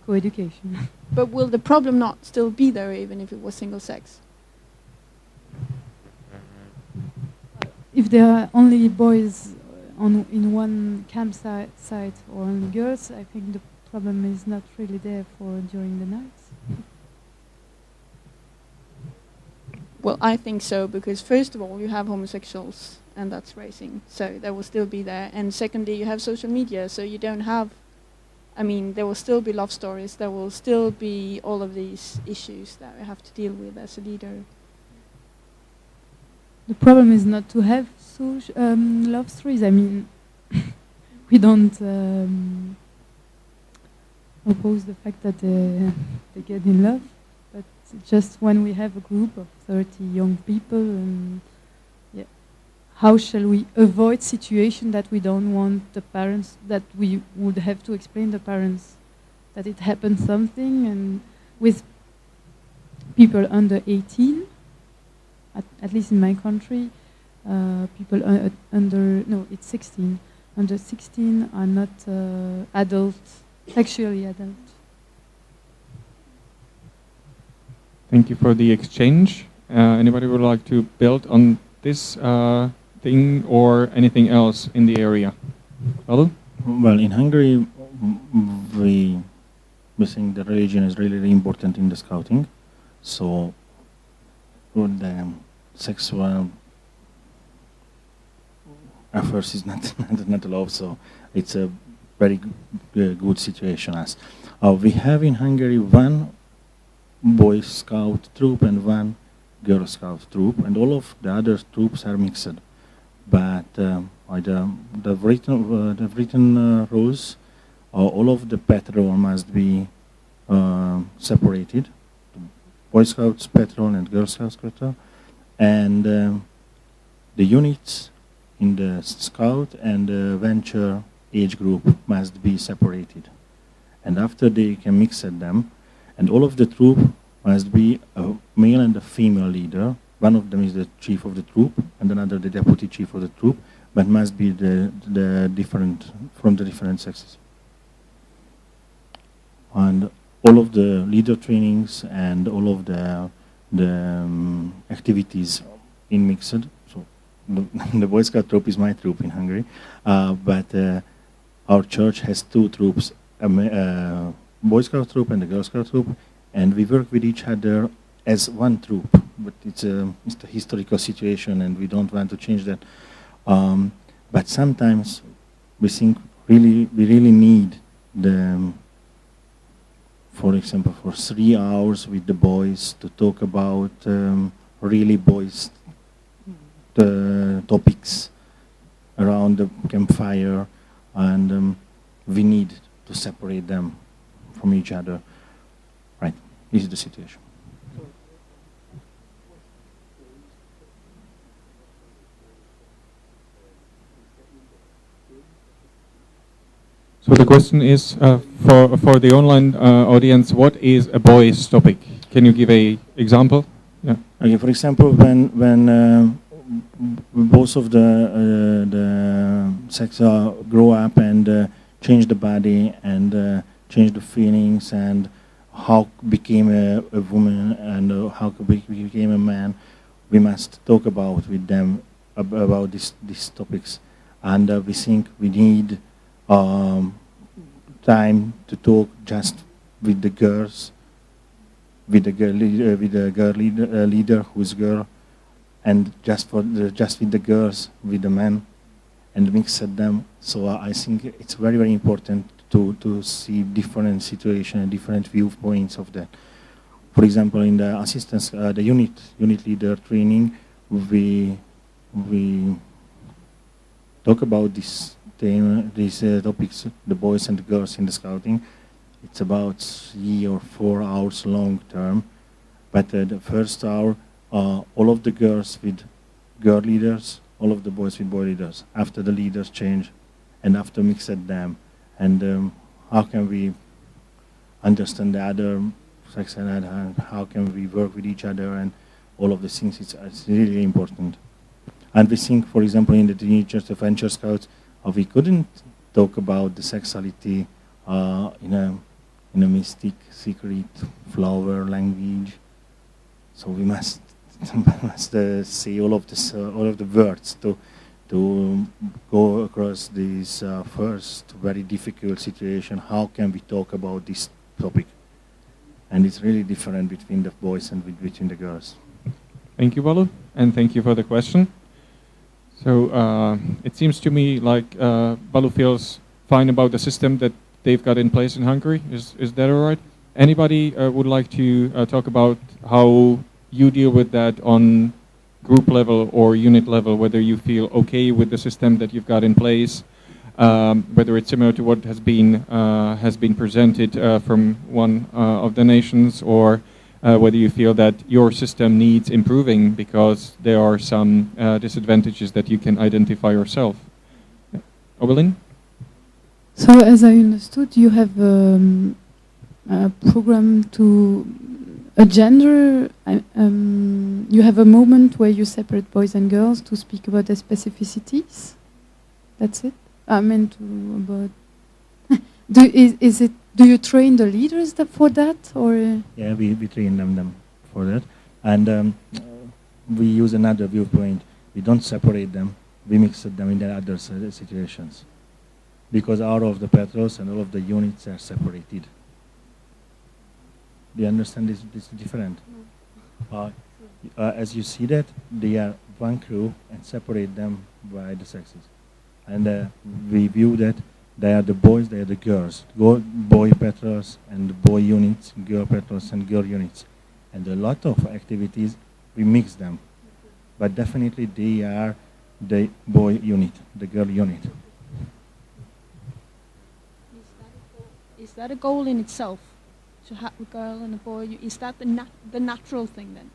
Co-education. But will the problem not still be there even if it was single sex? if there are only boys in one campsite or only girls, I think the problem is not really there for during the nights. Well, I think so, because first of all, you have homosexuals, and that's racing, so that will still be there. And secondly, you have social media, so you don't have, I mean, there will still be love stories, there will still be all of these issues that we have to deal with as a leader. The problem is not to have love stories. I mean, we don't oppose the fact that they get in love, but just when we have a group of 30 young people, and yeah, how shall we avoid situation that we don't want the parents, that we would have to explain the parents that it happened something, and with people under 18, at least in my country, people it's 16. Under 16 are not sexually adult. Thank you for the exchange. Anybody would like to build on this thing or anything else in the area? Well, in Hungary, we think the religion is really, really important in the scouting. So the sexual affairs is not allowed. So it's a very good situation. As we have in Hungary one Boy Scout troop and one Girl Scout troop, and all of the other troops are mixed. But the written rules, all of the patrol must be separated. Boy Scouts patrol and Girl Scouts patrol, and the units in the Scout and the Venture age group must be separated. And after they can mix them, and all of the troop must be a male and a female leader. One of them is the chief of the troop, and another the deputy chief of the troop, but must be the different from the different sexes. And all of the leader trainings and all of the activities in mixed. So the Boy Scout troop is my troop in Hungary, but our church has two troops, a Boy Scout troop and a Girl Scout troop, and we work with each other as one troop. But it's a historical situation, and we don't want to change that. But sometimes we think we really need for example, for 3 hours with the boys to talk about really boys topics around the campfire, and we need to separate them from each other. Right, this is the situation. So the question is for the online audience, what is a boys topic? Can you give a example? Yeah. Okay. For example, when both of the sex grow up and change the body and change the feelings, and how became a woman and how became a man, we must talk about with them about these topics, and we think we need time to talk just with the girls, with the girl leader who's girl, and just with the girls, with the men, and mix them. So I think it's very, very important to see different situations and different viewpoints of that. For example, in the assistance, the unit leader training, we talk about these topics, the boys and the girls in the scouting. It's about 3 or 4 hours long term, but the first hour, all of the girls with girl leaders, all of the boys with boy leaders. After the leaders change, and after mix them, and how can we understand the other sex, and how can we work with each other, and all of these things. It's really important. And we think, for example, in the Teenagers Adventure Scouts, we couldn't talk about the sexuality in a mystic, secret, flower language. So we must must say all of the words to go across this first very difficult situation. How can we talk about this topic? And it's really different between the boys and between the girls. Thank you, Balu, and thank you for the question. So it seems to me like Balu feels fine about the system that they've got in place in Hungary. Is that all right? Anybody would like to talk about how you deal with that on group level or unit level, whether you feel okay with the system that you've got in place, whether it's similar to what has been presented from one of the nations, or whether you feel that your system needs improving because there are some disadvantages that you can identify yourself. Obelin? So, as I understood, you have a program to a gender. You have a moment where you separate boys and girls to speak about their specificities. That's it. I meant to about. Do you train the leaders for that, or? Yeah, we train them for that, and we use another viewpoint. We don't separate them. We mix them in the other situations, because all of the patrols and all of the units are separated. Do you understand this different? As you see that, they are one crew and separate them by the sexes. And we view that they are the boys, they are the girls. Boy patrols and boy units, girl patrols and girl units. And a lot of activities, we mix them. But definitely they are the boy unit, the girl unit. Is that a goal in itself? To have a girl and a boy, is that the natural thing then?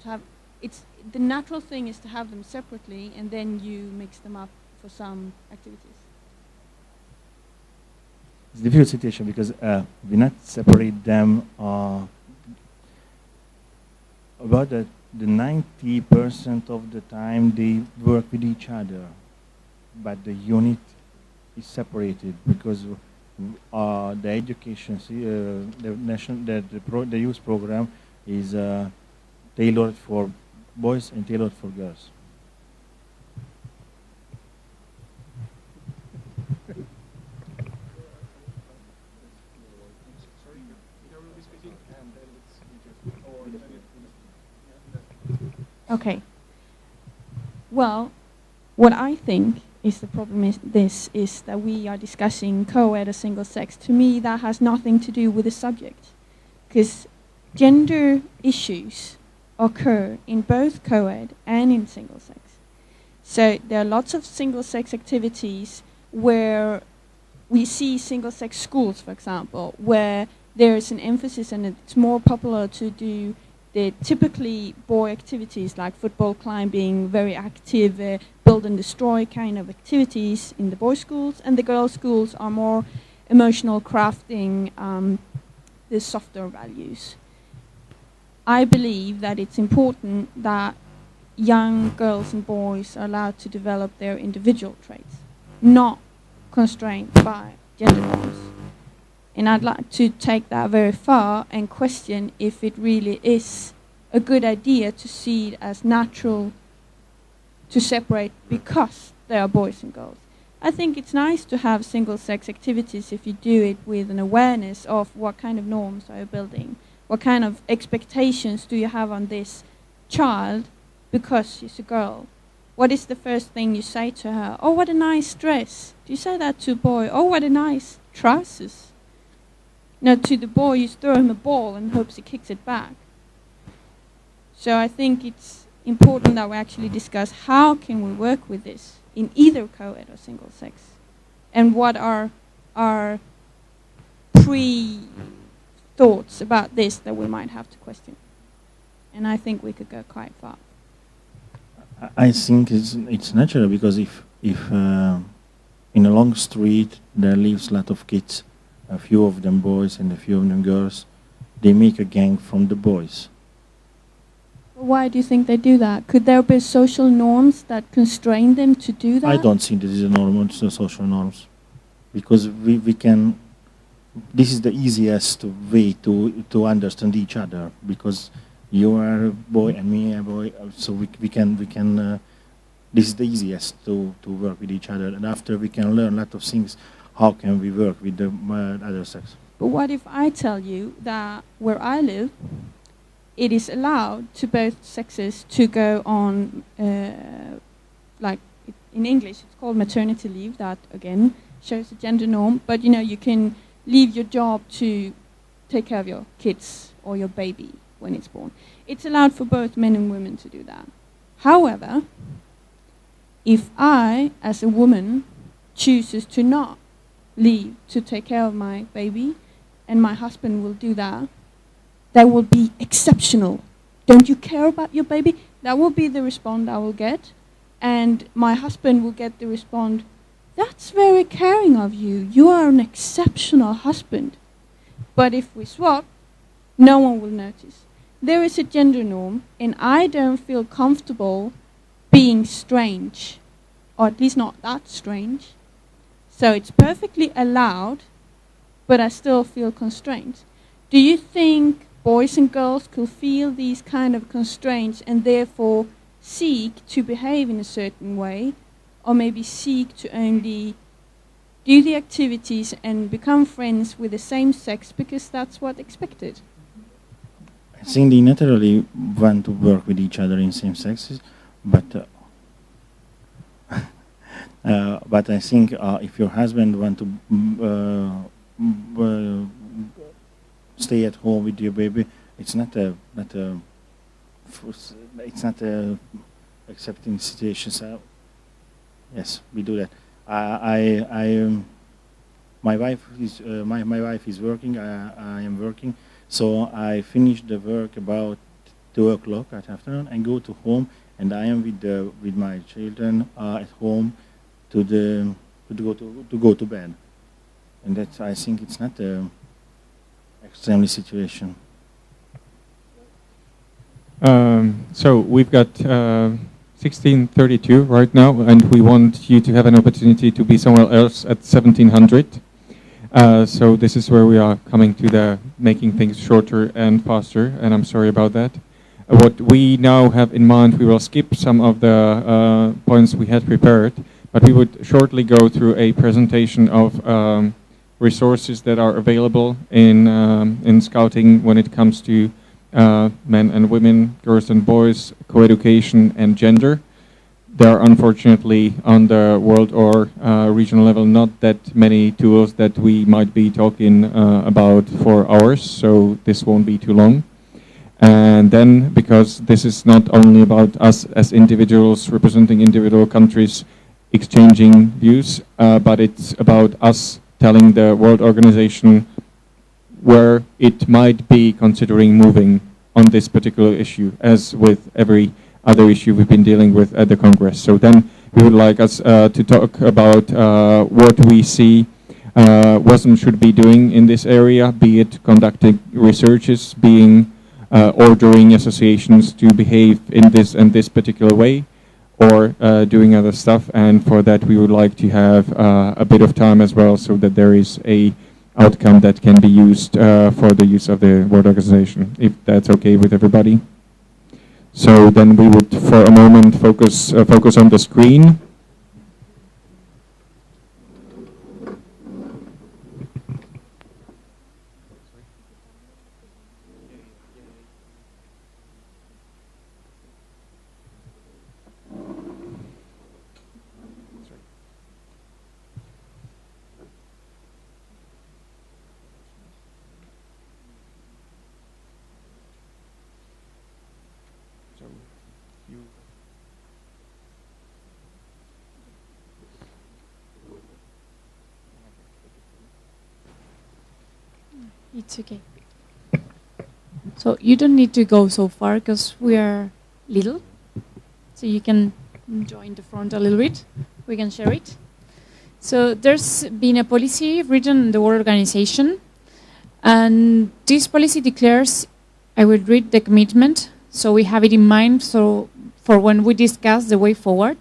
To have the natural thing is to have them separately, and then you mix them up for some activities. It's a difficult situation because we not separate them. About the 90% of the time they work with each other, but the unit is separated because. The education, the youth program is tailored for boys and tailored for girls. Okay. Well, what I think is the problem is that we are discussing co-ed or single sex. To me, that has nothing to do with the subject, because gender issues occur in both co-ed and in single sex. So there are lots of single sex activities where we see single sex schools, for example, where there is an emphasis and it's more popular to do the typically boy activities like football, climbing, very active, build and destroy kind of activities in the boys' schools, and the girls' schools are more emotional crafting, the softer values. I believe that it's important that young girls and boys are allowed to develop their individual traits, not constrained by gender norms. And I'd like to take that very far and question if it really is a good idea to see it as natural to separate because they are boys and girls. I think it's nice to have single-sex activities if you do it with an awareness of what kind of norms are you building, what kind of expectations do you have on this child because she's a girl. What is the first thing you say to her? Oh, what a nice dress. Do you say that to a boy? Oh, what a nice trousers. Now, to the boy, you throw him a ball and hopes he kicks it back. So I think it's important that we actually discuss how can we work with this in either co-ed or single sex, and what are our pre-thoughts about this that we might have to question. And I think we could go quite far. I think it's natural because if in a long street there lives a lot of kids, a few of them boys and a few of them girls, they make a gang from the boys. Why do you think they do that? Could there be social norms that constrain them to do that? I don't think this is a normal social norms, because we can. This is the easiest way to understand each other, because you are a boy and me a boy, so we can this is the easiest to work with each other, and after we can learn a lot of things. How can we work with the other sex? But what if I tell you that where I live, it is allowed to both sexes to go on, like in English, it's called maternity leave. That again shows the gender norm. But you know, you can leave your job to take care of your kids or your baby when it's born. It's allowed for both men and women to do that. However, if I, as a woman, chooses to not leave to take care of my baby, and my husband will do that, that will be exceptional. Don't you care about your baby? That will be the response I will get. And my husband will get the response, that's very caring of you. You are an exceptional husband. But if we swap, no one will notice. There is a gender norm, and I don't feel comfortable being strange, or at least not that strange. So it's perfectly allowed, but I still feel constrained. Do you think boys and girls could feel these kind of constraints and therefore seek to behave in a certain way, or maybe seek to only do the activities and become friends with the same sex because that's what's expected? I think they naturally want to work with each other in same sexes, but I think if your husband want to stay at home with your baby, it's not a accepting situation. So yes, we do that. My wife is working. I am working. So I finish the work about 2 o'clock at afternoon and go to home, and I am with my children at home to go to bed, and that I think it's not a extremely situation. So we've got 16:32 right now, and we want you to have an opportunity to be somewhere else at 1700. So this is where we are coming to the making things shorter and faster, and I'm sorry about that. What we now have in mind, we will skip some of the points we had prepared, but we would shortly go through a presentation of resources that are available in scouting when it comes to men and women, girls and boys, co-education and gender. There are unfortunately on the world or regional level not that many tools that we might be talking about for hours, so this won't be too long. And then, because this is not only about us as individuals representing individual countries exchanging views, but it's about us telling the World Organization where it might be considering moving on this particular issue, as with every other issue we've been dealing with at the Congress. So then we would like us to talk about what we see WASM should be doing in this area, be it conducting researches, being ordering associations to behave in this and this particular way, or doing other stuff. And for that we would like to have a bit of time as well, so that there is a outcome that can be used for the use of the World Organization, if that's okay with everybody. So then we would, for a moment, focus on the screen. It's okay. So you don't need to go so far because we are little. So you can join the front a little bit. We can share it. So there's been a policy written in the World Organization. And this policy declares, I will read the commitment, so we have it in mind so for when we discuss the way forward.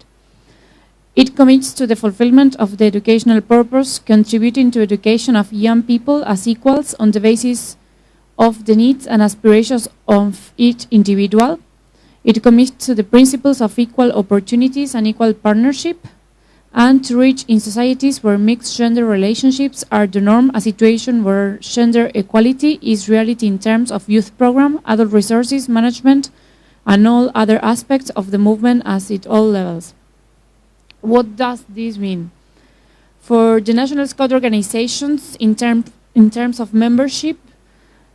It commits to the fulfillment of the educational purpose, contributing to education of young people as equals on the basis of the needs and aspirations of each individual. It commits to the principles of equal opportunities and equal partnership, and to reach in societies where mixed gender relationships are the norm, a situation where gender equality is reality in terms of youth program, adult resources management, and all other aspects of the movement as at all levels. What does this mean? For the National Scout organizations, in terms of membership,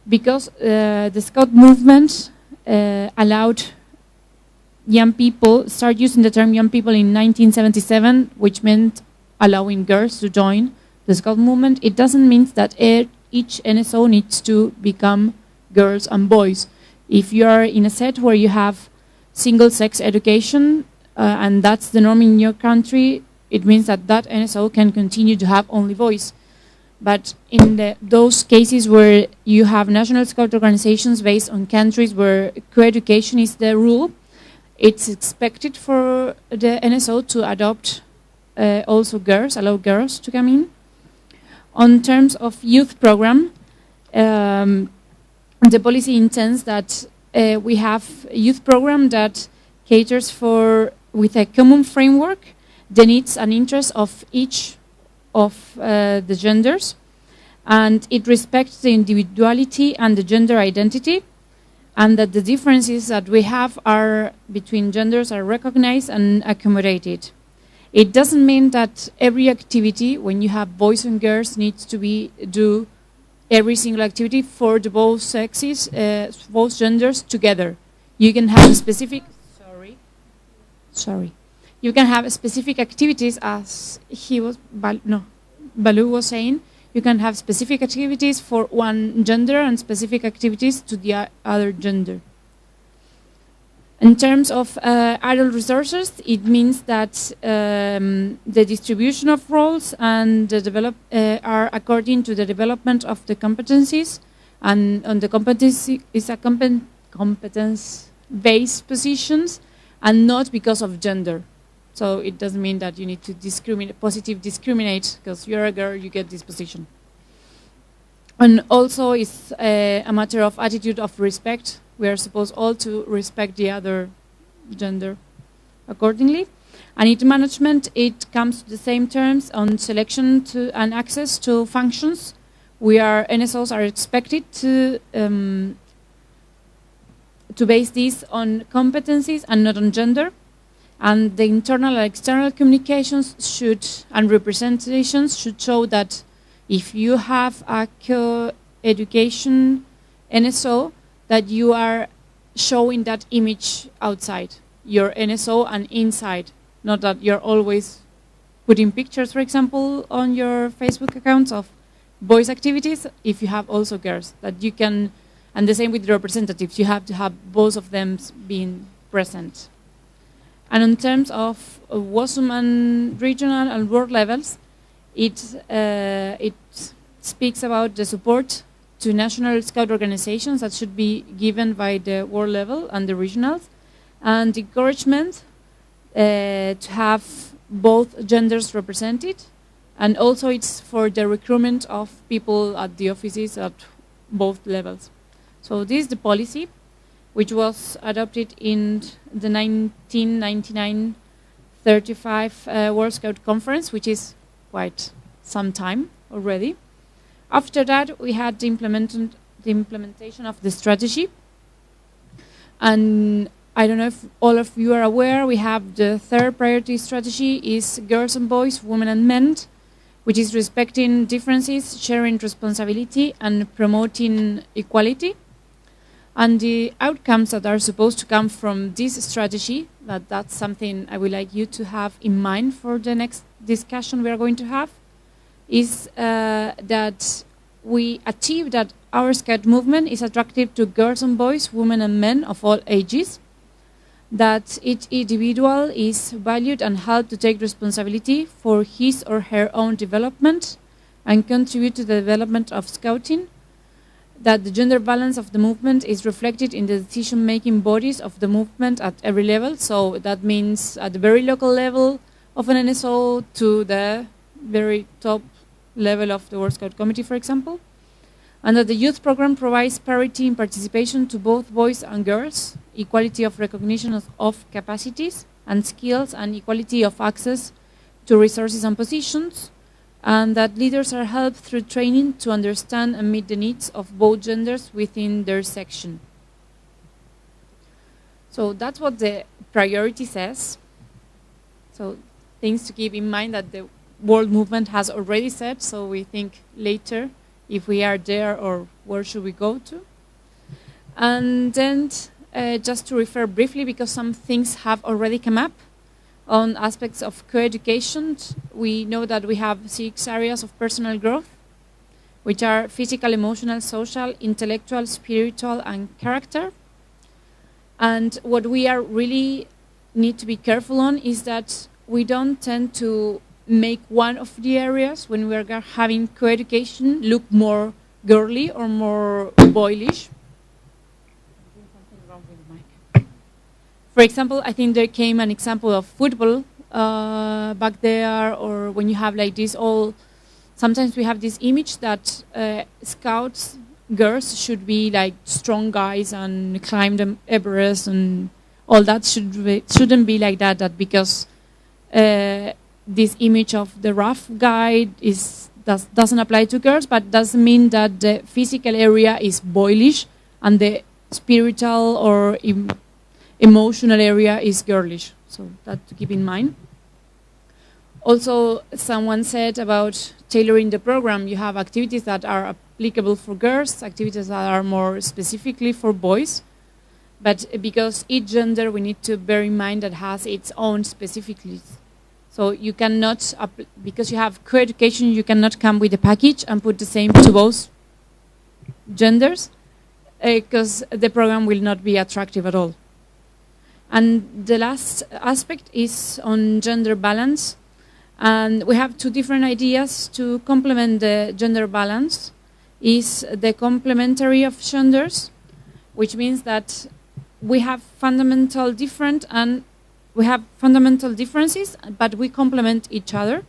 because the Scout movement allowed young people, start using the term young people in 1977, which meant allowing girls to join the Scout movement. It doesn't mean that each NSO needs to become girls and boys. If you are in a set where you have single-sex education, and that's the norm in your country, it means that that NSO can continue to have only boys. But in those cases where you have national scout organizations based on countries where co-education is the rule, it's expected for the NSO to adopt also girls, allow girls to come in. On terms of youth program, the policy intends that we have a youth program that caters for, with a common framework, the needs and interests of each of the genders, and it respects the individuality and the gender identity, and that the differences that we have are between genders are recognized and accommodated. It doesn't mean that every activity, when you have boys and girls, needs to do every single activity for the both sexes, both genders together. You can have specific. Sorry. You can have specific activities, as Balu was saying. You can have specific activities for one gender and specific activities to the other gender. In terms of adult resources, it means that the distribution of roles and the are according to the development of the competencies, and on the competency is a competence-based positions, and not because of gender. So it doesn't mean that you need to discriminate, discriminate, because you're a girl, you get this position. And also it's a matter of attitude of respect. We are supposed all to respect the other gender accordingly. And in management, it comes to the same terms on selection to and access to functions. NSOs are expected to base this on competencies and not on gender. And the internal and external communications and representations should show that if you have a co-education NSO, that you are showing that image outside your NSO and inside. Not that you're always putting pictures, for example, on your Facebook accounts of boys' activities, if you have also girls. That you can, and the same with the representatives, you have to have both of them being present. And in terms of WSEC and regional and world levels, it speaks about the support to national scout organizations that should be given by the world level and the regionals, and encouragement to have both genders represented, and also it's for the recruitment of people at the offices at both levels. So this is the policy, which was adopted in the 1999 35 World Scout Conference, which is quite some time already. After that, we had the implementation of the strategy. And I don't know if all of you are aware, we have the third priority strategy is girls and boys, women and men, which is respecting differences, sharing responsibility, and promoting equality. And the outcomes that are supposed to come from this strategy, that's something I would like you to have in mind for the next discussion we are going to have, is that we achieve that our Scout movement is attractive to girls and boys, women and men of all ages, that each individual is valued and helped to take responsibility for his or her own development and contribute to the development of Scouting, that the gender balance of the movement is reflected in the decision-making bodies of the movement at every level. So that means at the very local level of an NSO to the very top level of the World Scout Committee, for example. and that the youth program provides parity in participation to both boys and girls, equality of recognition of capacities and skills, and equality of access to resources and positions, and that leaders are helped through training to understand and meet the needs of both genders within their section. So that's what the priority says. So things to keep in mind that the world movement has already said, so we think later if we are there or where should we go to. And then just to refer briefly, because some things have already come up on aspects of co-education, we know that we have 6 areas of personal growth, which are physical, emotional, social, intellectual, spiritual, and character. And what we are really need to be careful on is that we don't tend to make one of the areas when we are having co-education look more girly or more boyish. For example, I think there came an example of football back there, or when you have like this all, sometimes we have this image that scouts, girls should be like strong guys and climb the Everest and all that shouldn't be like that, because this image of the rough guy doesn't apply to girls, but doesn't mean that the physical area is boyish and the spiritual or emotional area is girlish. So that to keep in mind. Also, someone said about tailoring the program. You have activities that are applicable for girls, activities that are more specifically for boys. But because each gender, we need to bear in mind that has its own specificities. So you cannot, because you have co-education, you cannot come with a package and put the same to both genders, because the program will not be attractive at all. And the last aspect is on gender balance. And we have 2 different ideas to complement the gender balance. Is the complementary of genders, which means that we have fundamental differences, but we complement each other.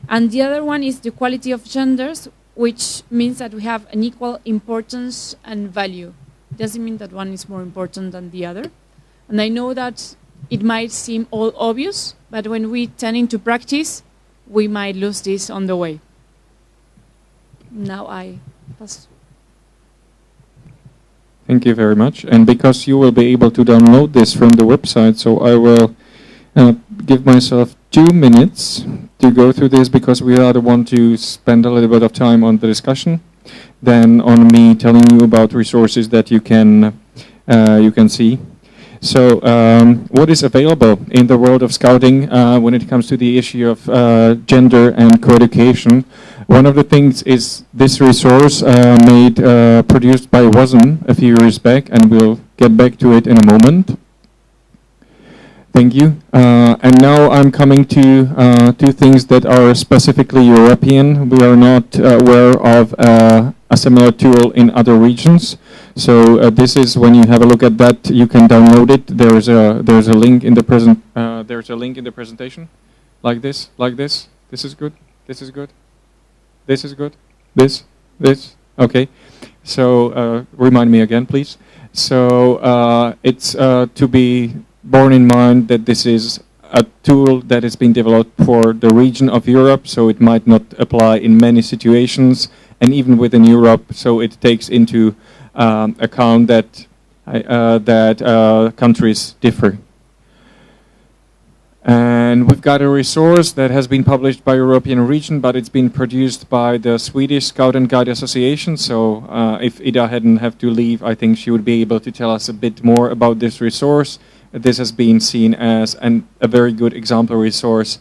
And the other one is the equality of genders, which means that we have an equal importance and value. It doesn't mean that one is more important than the other. And I know that it might seem all obvious, but when we turn into practice, we might lose this on the way. Now I pass. Thank you very much. And because you will be able to download this from the website, so I will give myself 2 minutes to go through this, because we rather want to spend a little bit of time on the discussion than on me telling you about resources that you can see. So what is available in the world of scouting when it comes to the issue of gender and co-education? One of the things is this resource produced by WSEC a few years back, and we'll get back to it in a moment. Thank you. And now I'm coming to 2 things that are specifically European. We are not aware of a similar tool in other regions. So this is, when you have a look at that, you can download it. There's a link in the presentation, like this. This is good. This is good. This is good. This. Okay. So remind me again, please. So it's to be borne in mind that this is a tool that has been developed for the region of Europe, so it might not apply in many situations, and even within Europe. So it takes into account that countries differ. And we've got a resource that has been published by European region, but it's been produced by the Swedish Scout and Guide Association. So if Ida hadn't have to leave, I think she would be able to tell us a bit more about this resource. This has been seen as a very good example resource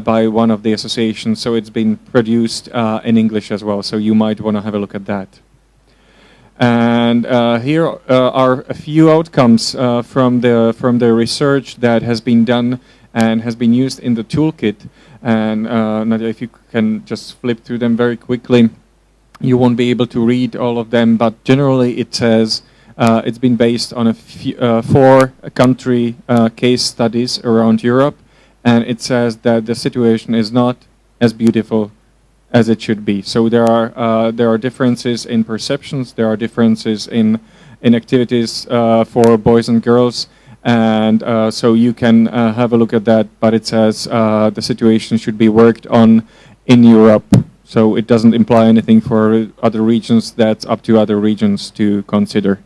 by one of the associations. So it's been produced in English as well. So you might want to have a look at that. And here are a few outcomes from the research that has been done and has been used in the toolkit. And Nadia, if you can just flip through them very quickly, you won't be able to read all of them, but generally it says it's been based on 4 country case studies around Europe, and it says that the situation is not as beautiful as it should be. So there are differences in perceptions, there are differences in activities for boys and girls, and so you can have a look at that. But it says the situation should be worked on in Europe. So it doesn't imply anything for other regions. That's up to other regions to consider.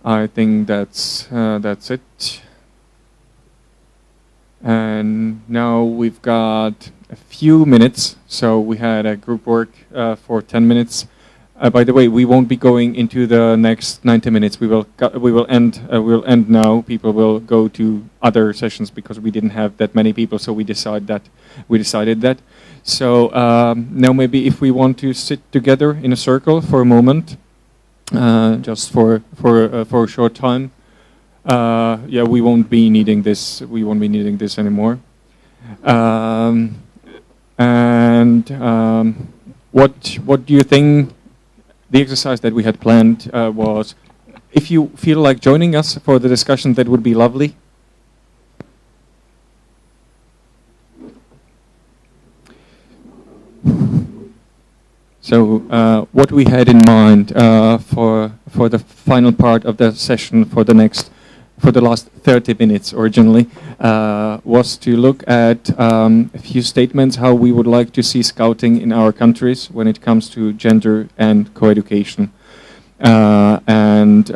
I think that's it. And now we've got a few minutes. So we had a group work for 10 minutes. By the way, we won't be going into the next 90 minutes. We will end now. People will go to other sessions because we didn't have that many people. So we decided that. So now maybe if we want to sit together in a circle for a moment, just for a short time. Yeah, we won't be needing this. We won't be needing this anymore. What do you think? The exercise that we had planned was, if you feel like joining us for the discussion, that would be lovely. So what we had in mind for the final part of the session for the last 30 minutes originally was to look at a few statements how we would like to see scouting in our countries when it comes to gender and coeducation. And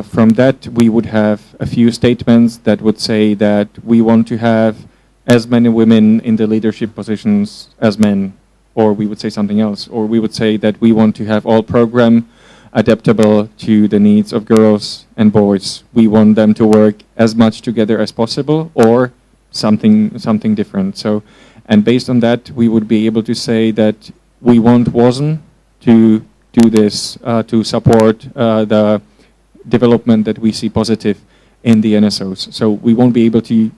from that we would have a few statements that would say that we want to have as many women in the leadership positions as men. Or we would say something else, or we would say that we want to have all program adaptable to the needs of girls and boys. We want them to work as much together as possible, or something different. So, and based on that, we would be able to say that we want WASN to do this, to support the development that we see positive in the NSOs. So we won't be able to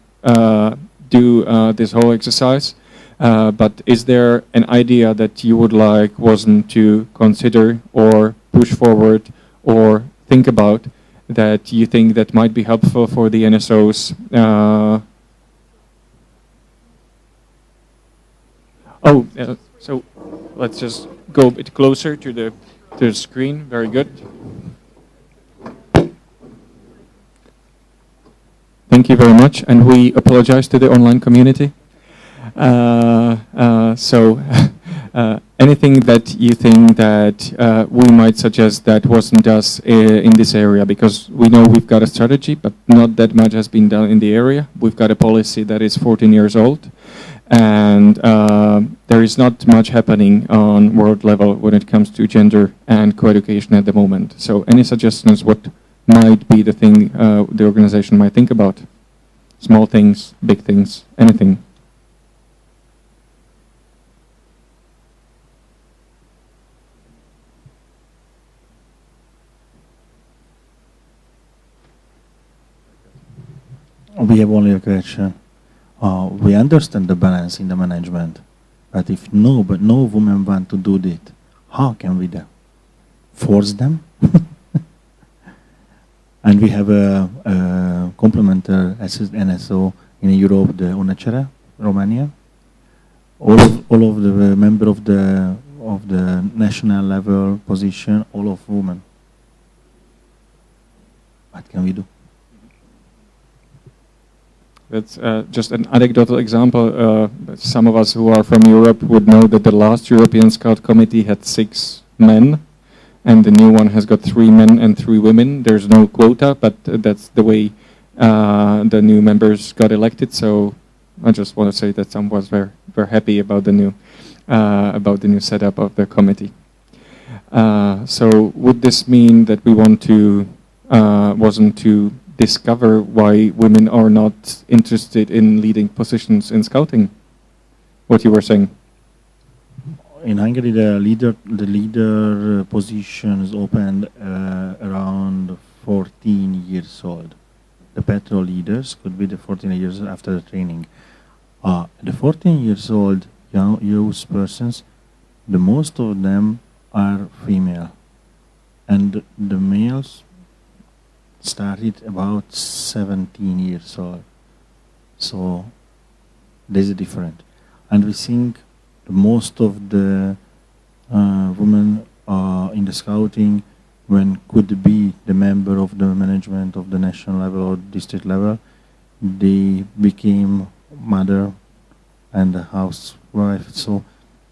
do this whole exercise. But is there an idea that you would like WASN to consider or push forward or think about that you think that might be helpful for the NSOs? So let's just go a bit closer to the screen. Very good. Thank you very much, and we apologize to the online community. Anything that you think that we might suggest that wasn't does in this area, because we know we've got a strategy, but not that much has been done in the area. We've got a policy that is 14 years old, and there is not much happening on world level when it comes to gender and coeducation at the moment. So any suggestions what might be the thing the organization might think about? Small things, big things, anything. We have only a question. We understand the balance in the management, but if no women want to do it, how can we force them? And we have a complementary NSO in Europe, the UNECERE, Romania. All of the member of the national level position, all of women. What can we do? That's just an anecdotal example. Some of us who are from Europe would know that the last European Scout Committee had 6 men, and the new one has got 3 men and 3 women. There's no quota, but that's the way the new members got elected. So I just want to say that some was very, very happy about the new setup of the committee. So would this mean that we want to wasn't to discover why women are not interested in leading positions in scouting? What you were saying? In Hungary, the leader position is opened around 14 years old. The patrol leaders could be the 14 years after the training. The 14 years old youth persons, the most of them are female, and the males started about 17 years old. So there's a difference. And we think most of the women in the scouting, when could be the member of the management of the national level or district level, they became mother and a housewife, so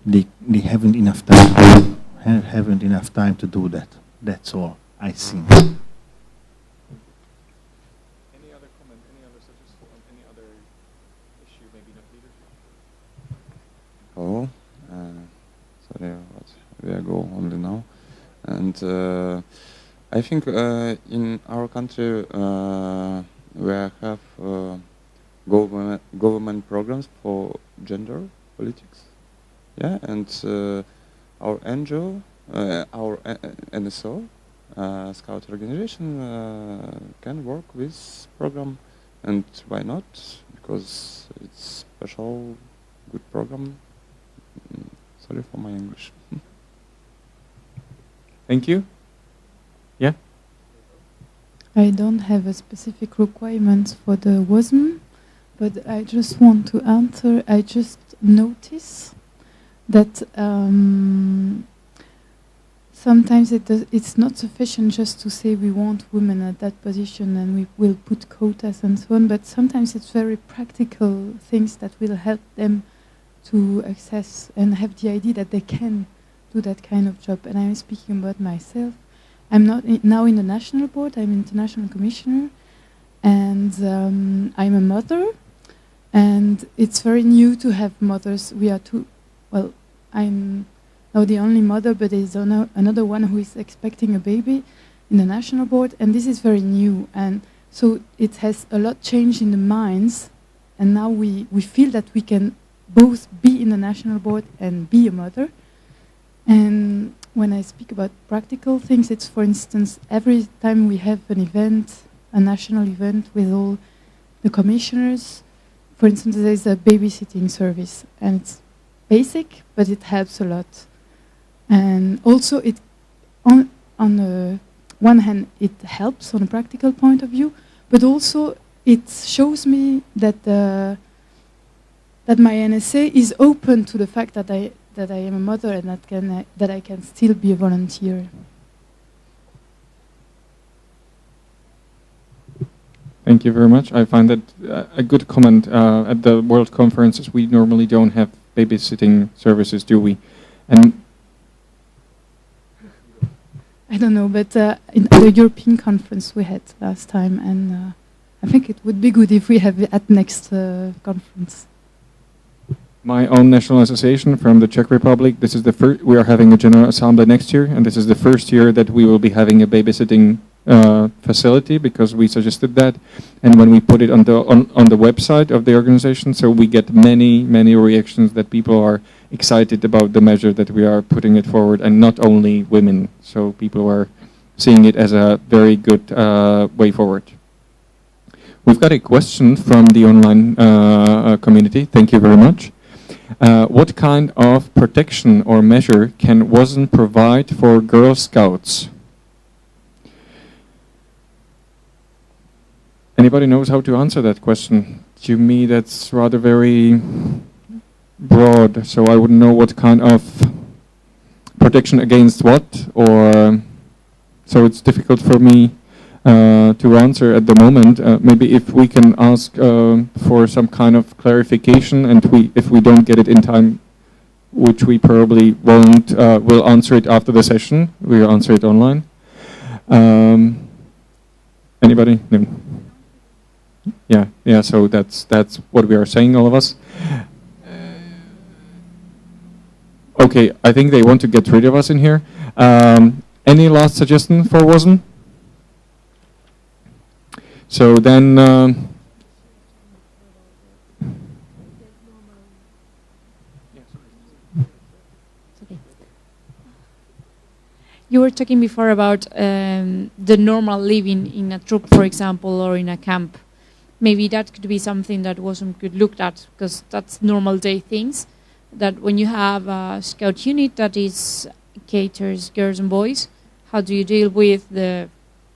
they haven't enough time to do that. That's all I think. Any other comment, any other suggestion on any other issue, maybe not leadership? Oh, sorry, we go only now. And I think in our country we have government programs for gender politics. Yeah, and our NGO, our NSO, Scout organization, can work with program, and why not? Because it's special, good program. Sorry for my English. Thank you. Yeah? I don't have a specific requirement for the WSEC, but I just want to answer. I just notice that sometimes it's not sufficient just to say we want women at that position and we will put quotas and so on, but sometimes it's very practical things that will help them to access and have the idea that they can do that kind of job. And I'm speaking about myself. I'm not now in the national board, I'm international commissioner, and I'm a mother, and it's very new to have mothers. We are two, well, I'm now the only mother, but there's another one who is expecting a baby in the national board, and this is very new, and so it has a lot changed in the minds, and now we feel that we can both be in the national board and be a mother. And when I speak about practical things, it's, for instance, every time we have an event, a national event with all the commissioners, for instance, there's a babysitting service, and it's basic, but it helps a lot. And also, it on the one hand, it helps on a practical point of view, but also it shows me that that my NSA is open to the fact that I am a mother and that I can still be a volunteer. Thank you very much. I find that a good comment. At the World Conferences, we normally don't have babysitting services, do we? And I don't know, but in the European conference we had last time, and I think it would be good if we have it at next conference. My own national association from the Czech Republic, this is the first, we are having a general assembly next year, and this is the first year that we will be having a babysitting facility, because we suggested that, and when we put it on the website of the organization, so we get many reactions that people are excited about the measure that we are putting it forward, and not only women, so people are seeing it as a very good way forward. We've got a question from the online community. Thank you very much. What kind of protection or measure can WSEC provide for Girl Scouts? Anybody knows how to answer that question? To me, that's rather very broad, so I wouldn't know what kind of protection against what, or so it's difficult for me to answer at the moment. Maybe if we can ask for some kind of clarification, and if we don't get it in time, which we probably won't, we'll answer it after the session. We'll answer it online. Anybody? No. Yeah. So that's what we are saying, all of us. Okay, I think they want to get rid of us in here. Any last suggestion for WSEC? So then, you were talking before about the normal living in a troop, for example, or in a camp. Maybe that could be something that WSEC could look at, because that's normal day things. That when you have a scout unit that caters girls and boys, how do you deal with the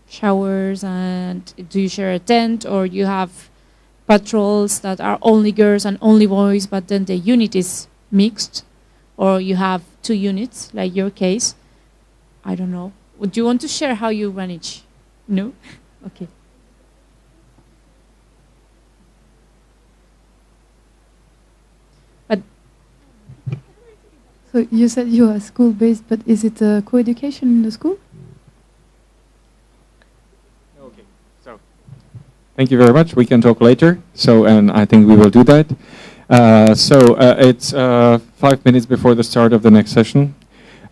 showers, and do you share a tent, or you have patrols that are only girls and only boys, but then the unit is mixed? or you have 2 units, like your case. I don't know. Would you want to share how you manage? No? Okay. But So you said you are school-based, but is it co-education in the school? Okay, so thank you very much. We can talk later. So, and I think we will do that. It's 5 minutes before the start of the next session.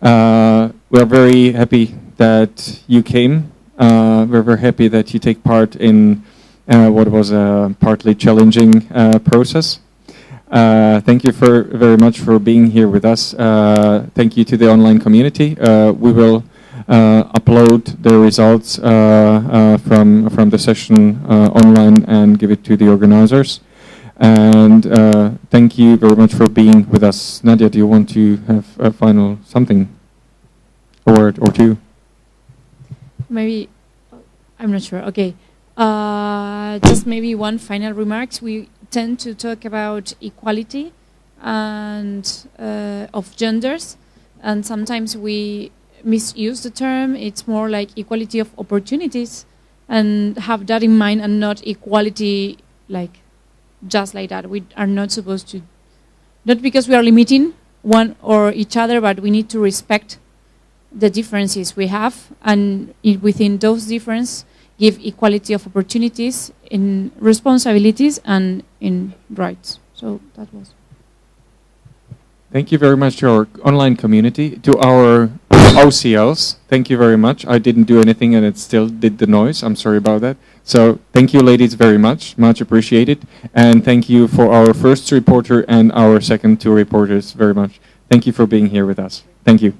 We're very happy that you came. We're very happy that you take part in what was a partly challenging process. Thank you very much for being here with us. Thank you to the online community. We will upload the results from the session online and give it to the organizers. And thank you very much for being with us. Nadia, do you want to have a final something? A word or two? maybe, I'm not sure. Okay. Just maybe one final remarks. We tend to talk about equality and of genders, and sometimes we misuse the term. It's more like equality of opportunities, and have that in mind, and not equality like just like that. We are not supposed to, not because we are limiting one or each other, but we need to respect the differences we have, and within those differences give equality of opportunities in responsibilities and in rights. So that was. Thank you very much to our online community, to our OCLs. Thank you very much. I didn't do anything and it still did the noise. I'm sorry about that. So thank you, ladies, very much. Much appreciated. And thank you for our first reporter and our second 2 reporters very much. Thank you for being here with us. Thank you.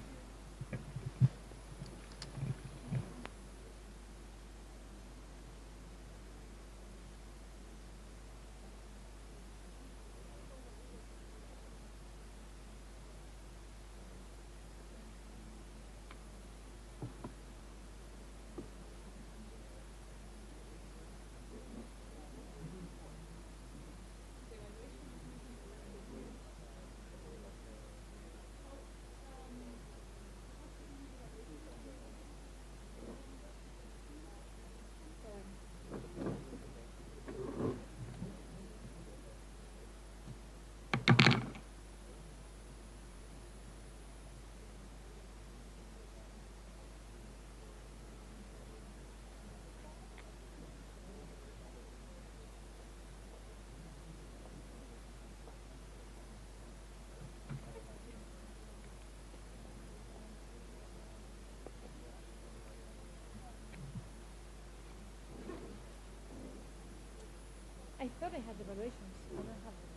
I thought I had the evaluations. I don't have them.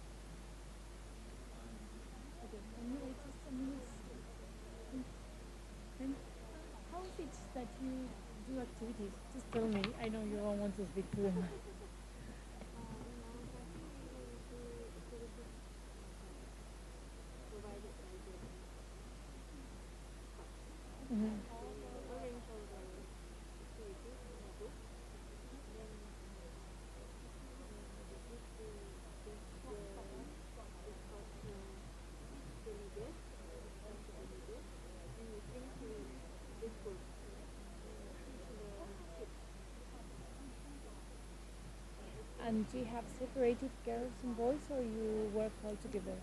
Okay, and how is it that you do activities? Just tell me. I know you don't want to speak to them. And do you have separated girls and boys, or you work all together?